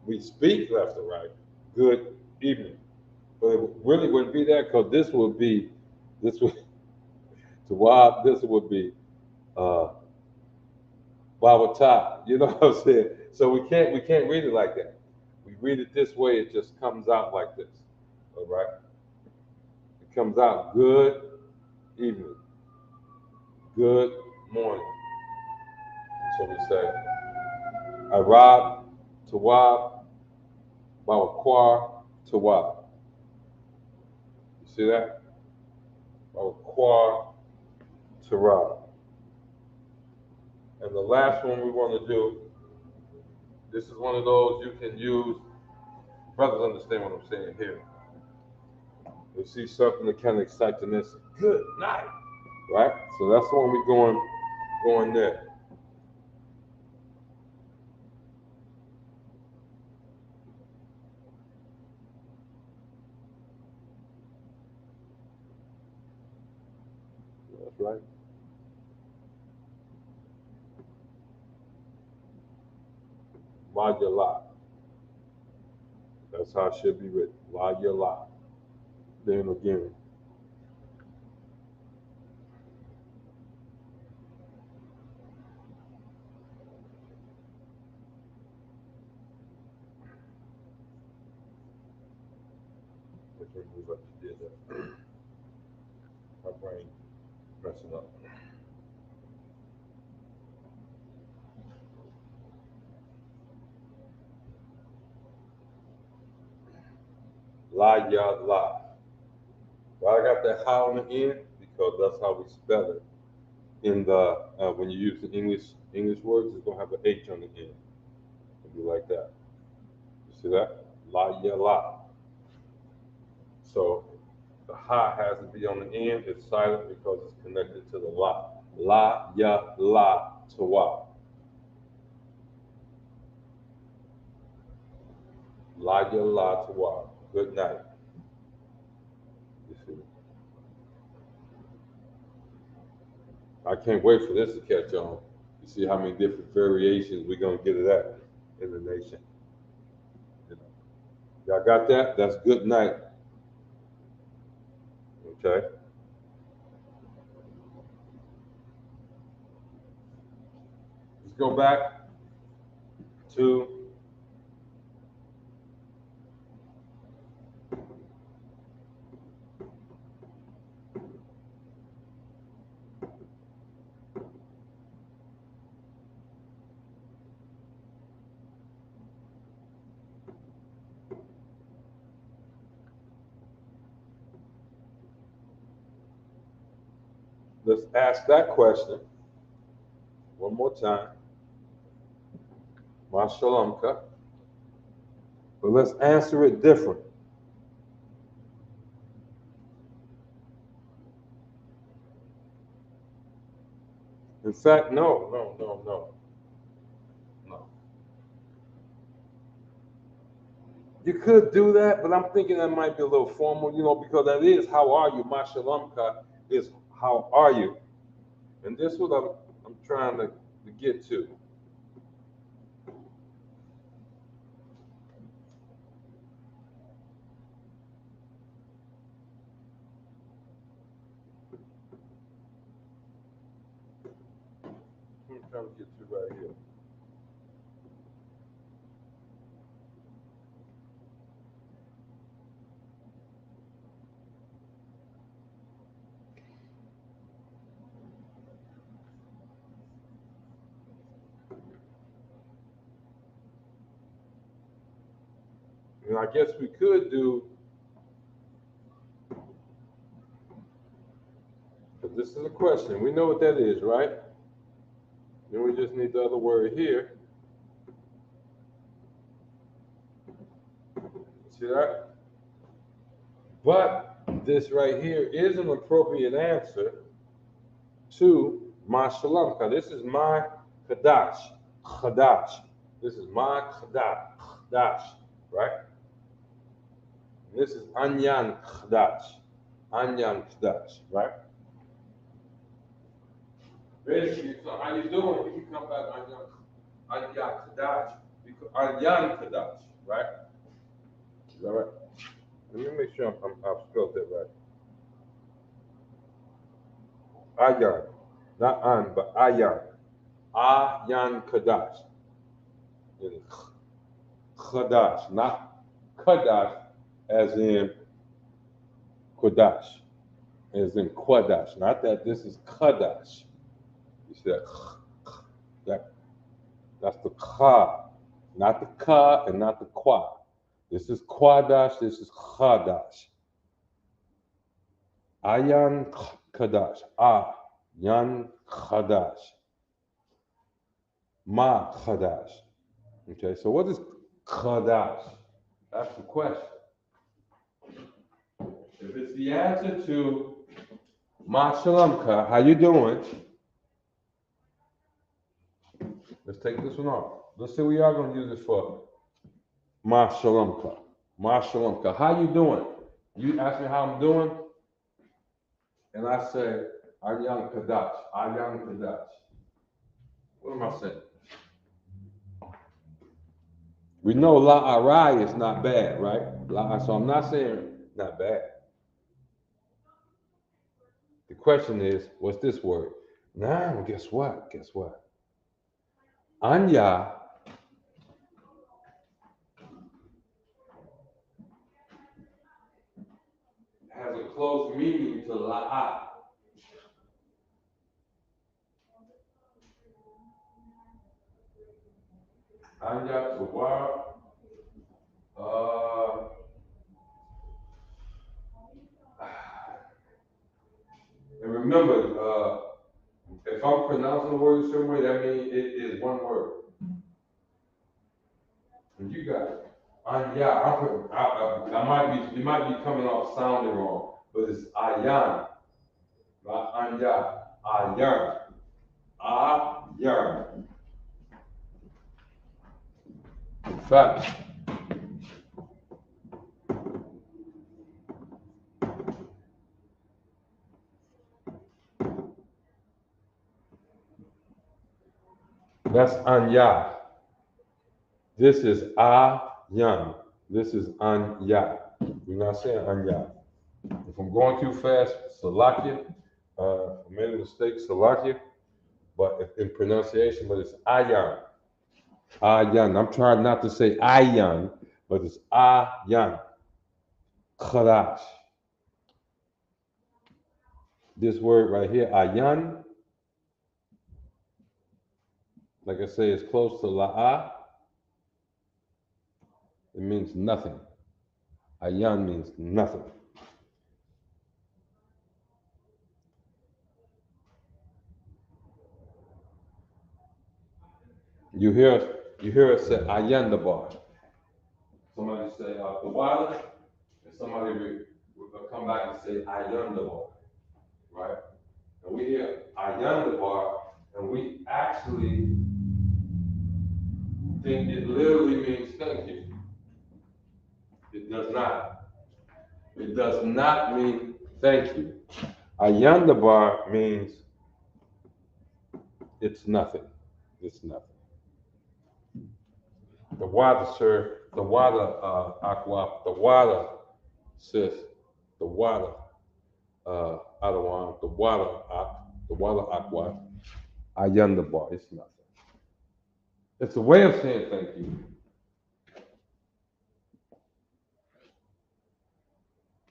We speak left to right. Good evening. But it really wouldn't be that, because this would to Wab, this would be Bawata. You know what I'm saying? So we can't read it like that. We read it this way, it just comes out like this. All right? It comes out good evening. Good morning. So we say Arab Tawab Bawakwar Tawab. You see that? Bawakwar Tawab. And the last one we want to do, this is one of those you can use. Brothers understand what I'm saying here. You see something that kind of excites and it's good night, right? So that's the one we're going there. That's right. La Yala. That's how it should be written. La Yala. Then again. I can't believe I did that. My brain messing up. La Yala. Why I got that ha on the end? Because that's how we spell it. In the when you use the English words, it's gonna have an H on the end. It'll be like that. You see that? La ya la. So the ha has to be on the end. It's silent because it's connected to the la. La ya la tawa. La ya la tawa. Good night. You see? I can't wait for this to catch on. You see how many different variations we're gonna get of that in the nation. You know. Y'all got that? That's good night. Okay. Let's go back to let's ask that question one more time. Mashalamka. But let's answer it different. In fact, no. You could do that, but I'm thinking that might be a little formal, because that is how are you. Mashalamka is how are you. And this is what I'm trying to get to. I'm trying to get to right here. And I guess we could do, because this is a question. We know what that is, right? Then we just need the other word here. See that? But this right here is an appropriate answer to my Shalamka. This is my Qadash. Qadash. This is my Qadash. Right? This is Anyan Qadash. Anyan Qadash. Right? Basically, so how you doing? You can come back Anyan Qadash. Anyan Qadash. Right? Is that right? Let me make sure I've spelled it right. Ayan. Not An, but Ayan. Ayan Qadash. Qadash, not Qadash as in Qadash, as in Qadash. Not that this is Qadash. You see that's the Qa, not the Ka and not the Qua. This is Qadash, this is Qadash. Ayan Qadash. Ayan Qadash. Ma Qadash. Okay, so what is Qadash? That's the question. If it's the answer to Ma Shalamka, how you doing? Let's take this one off. Let's say we are going to use this for Ma Shalamka. Ma Shalamka, how you doing? You ask me how I'm doing, and I say, Ayan Qadash, Ayan Qadash. What am I saying? We know La Arai is not bad, right? So I'm not saying not bad. The question is, what's this word? Now, guess what? Guess what? Anya has a close meaning to La'a. Anya to war. And remember, if I'm pronouncing the word a certain way, that means it is one word. And you got it. Anya. You might be coming off sounding wrong, but it's Ayan. Not Anya. Ayan. Ayan. In fact, that's Anya. This is Ayan. This is Anya. We're not saying Anya. If I'm going too fast, Salakia. I made a mistake, Salakia. But if in pronunciation, but it's Ayan. Ayan. I'm trying not to say Ayan, but it's Ayan. Qadash. This word right here, Ayan, like I say, is close to La'a. It means nothing. Ayan means nothing. You hear us say Ayan the bar. Somebody say the water, and somebody will come back and say Ayan the bar, right? And we hear Ayan the bar, and we actually think it literally means thank you. It does not. It does not mean thank you. Ayan the bar means it's nothing. It's nothing. The water, sir, the water, aqua, the water, sis, the water, Adawan, the water, aqua, Ayan the bar, it's nothing. It's a way of saying thank you.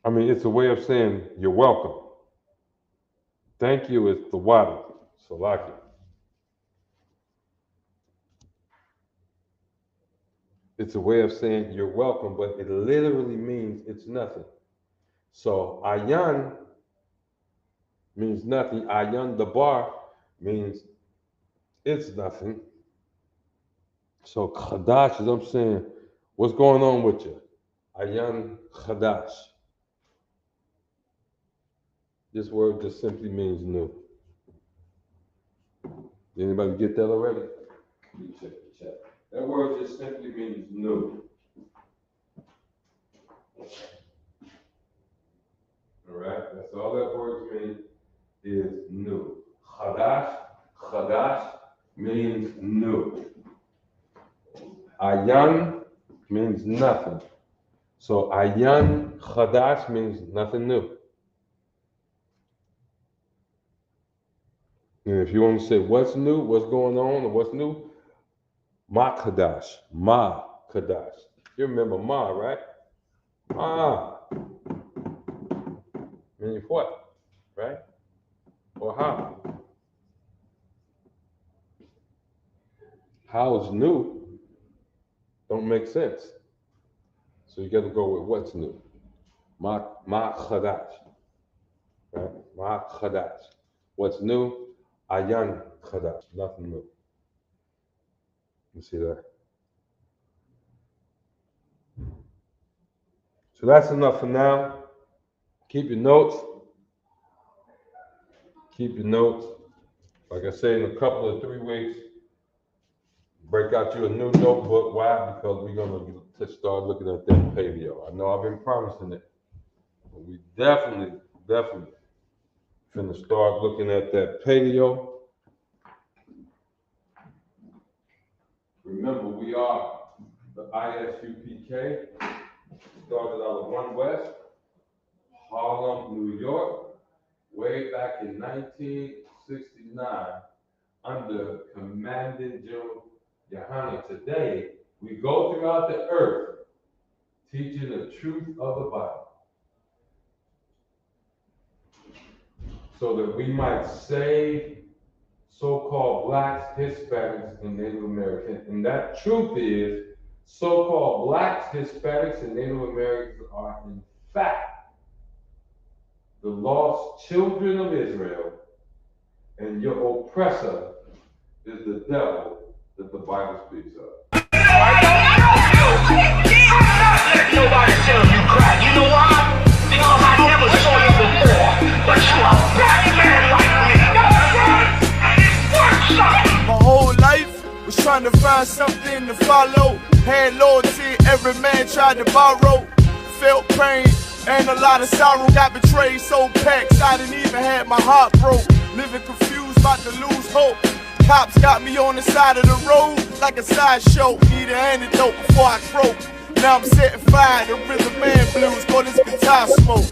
I mean, it's a way of saying you're welcome. Thank you is the water, Salaki. It's a way of saying you're welcome, but it literally means it's nothing. So Ayan means nothing. Ayan the bar means it's nothing. So Qadash is I'm saying, what's going on with you? Ayan Qadash. This word just simply means new. Anybody get that already? Let me check the chat. That word just simply means new. All right, that's all that word means is new. Qadash means new. Ayan means nothing. So Ayan Qadash means nothing new. And if you want to say what's new, what's going on, or what's new, Ma Qadash. You remember Ma, right? Ma means what, right? Or how? How's new don't make sense. So you got to go with what's new. Ma Qadash, right? Ma Qadash. What's new? Ayan Qadash. Nothing new. You see that? So that's enough for now. Keep your notes. Like I say, in a couple of 3 weeks, break out you a new notebook. Why? Because we're going to start looking at that paleo. I know I've been promising it, but we definitely finna start looking at that paleo. Remember, we are the ISUPK. Started out of 1 West, Harlem, New York, way back in 1969, under Commanding General Yohanan. Today, we go throughout the earth teaching the truth of the Bible so that we might save so-called blacks, Hispanics, and Native Americans. And that truth is, so-called blacks, Hispanics, and Native Americans are in fact the lost children of Israel, and your oppressor is the devil that the Bible speaks of. Nobody tell you crack. You know why? Because I never saw you before. But you a black man like me. And it works out. My whole life was trying to find something to follow. Had loyalty, every man tried to borrow. Felt pain and a lot of sorrow. Got betrayed, sold packs. I didn't even have my heart broke. Living confused, about to lose hope. Cops got me on the side of the road like a sideshow. Need an antidote before I croak. Now I'm setting fire to rhythm man blues, boy, this guitar smoke.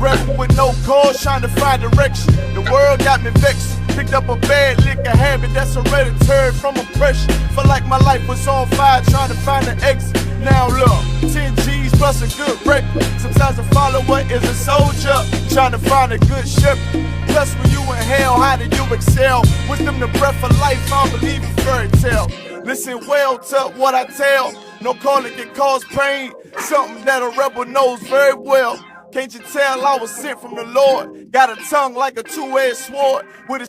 Rebel with no cause, trying to find direction. The world got me vexed. Picked up a bad liquor habit that's hereditary from oppression. Felt like my life was on fire, trying to find an exit. Now look, 10 G's plus a good record. Sometimes a follower is a soldier, trying to find a good shepherd. Plus when you in hell, how do you excel? Wisdom the breath of life, I don't believe in fairy tale. Listen well to what I tell. No calling can cause pain. Something that a rebel knows very well. Can't you tell I was sent from the Lord? Got a tongue like a two-edged sword with a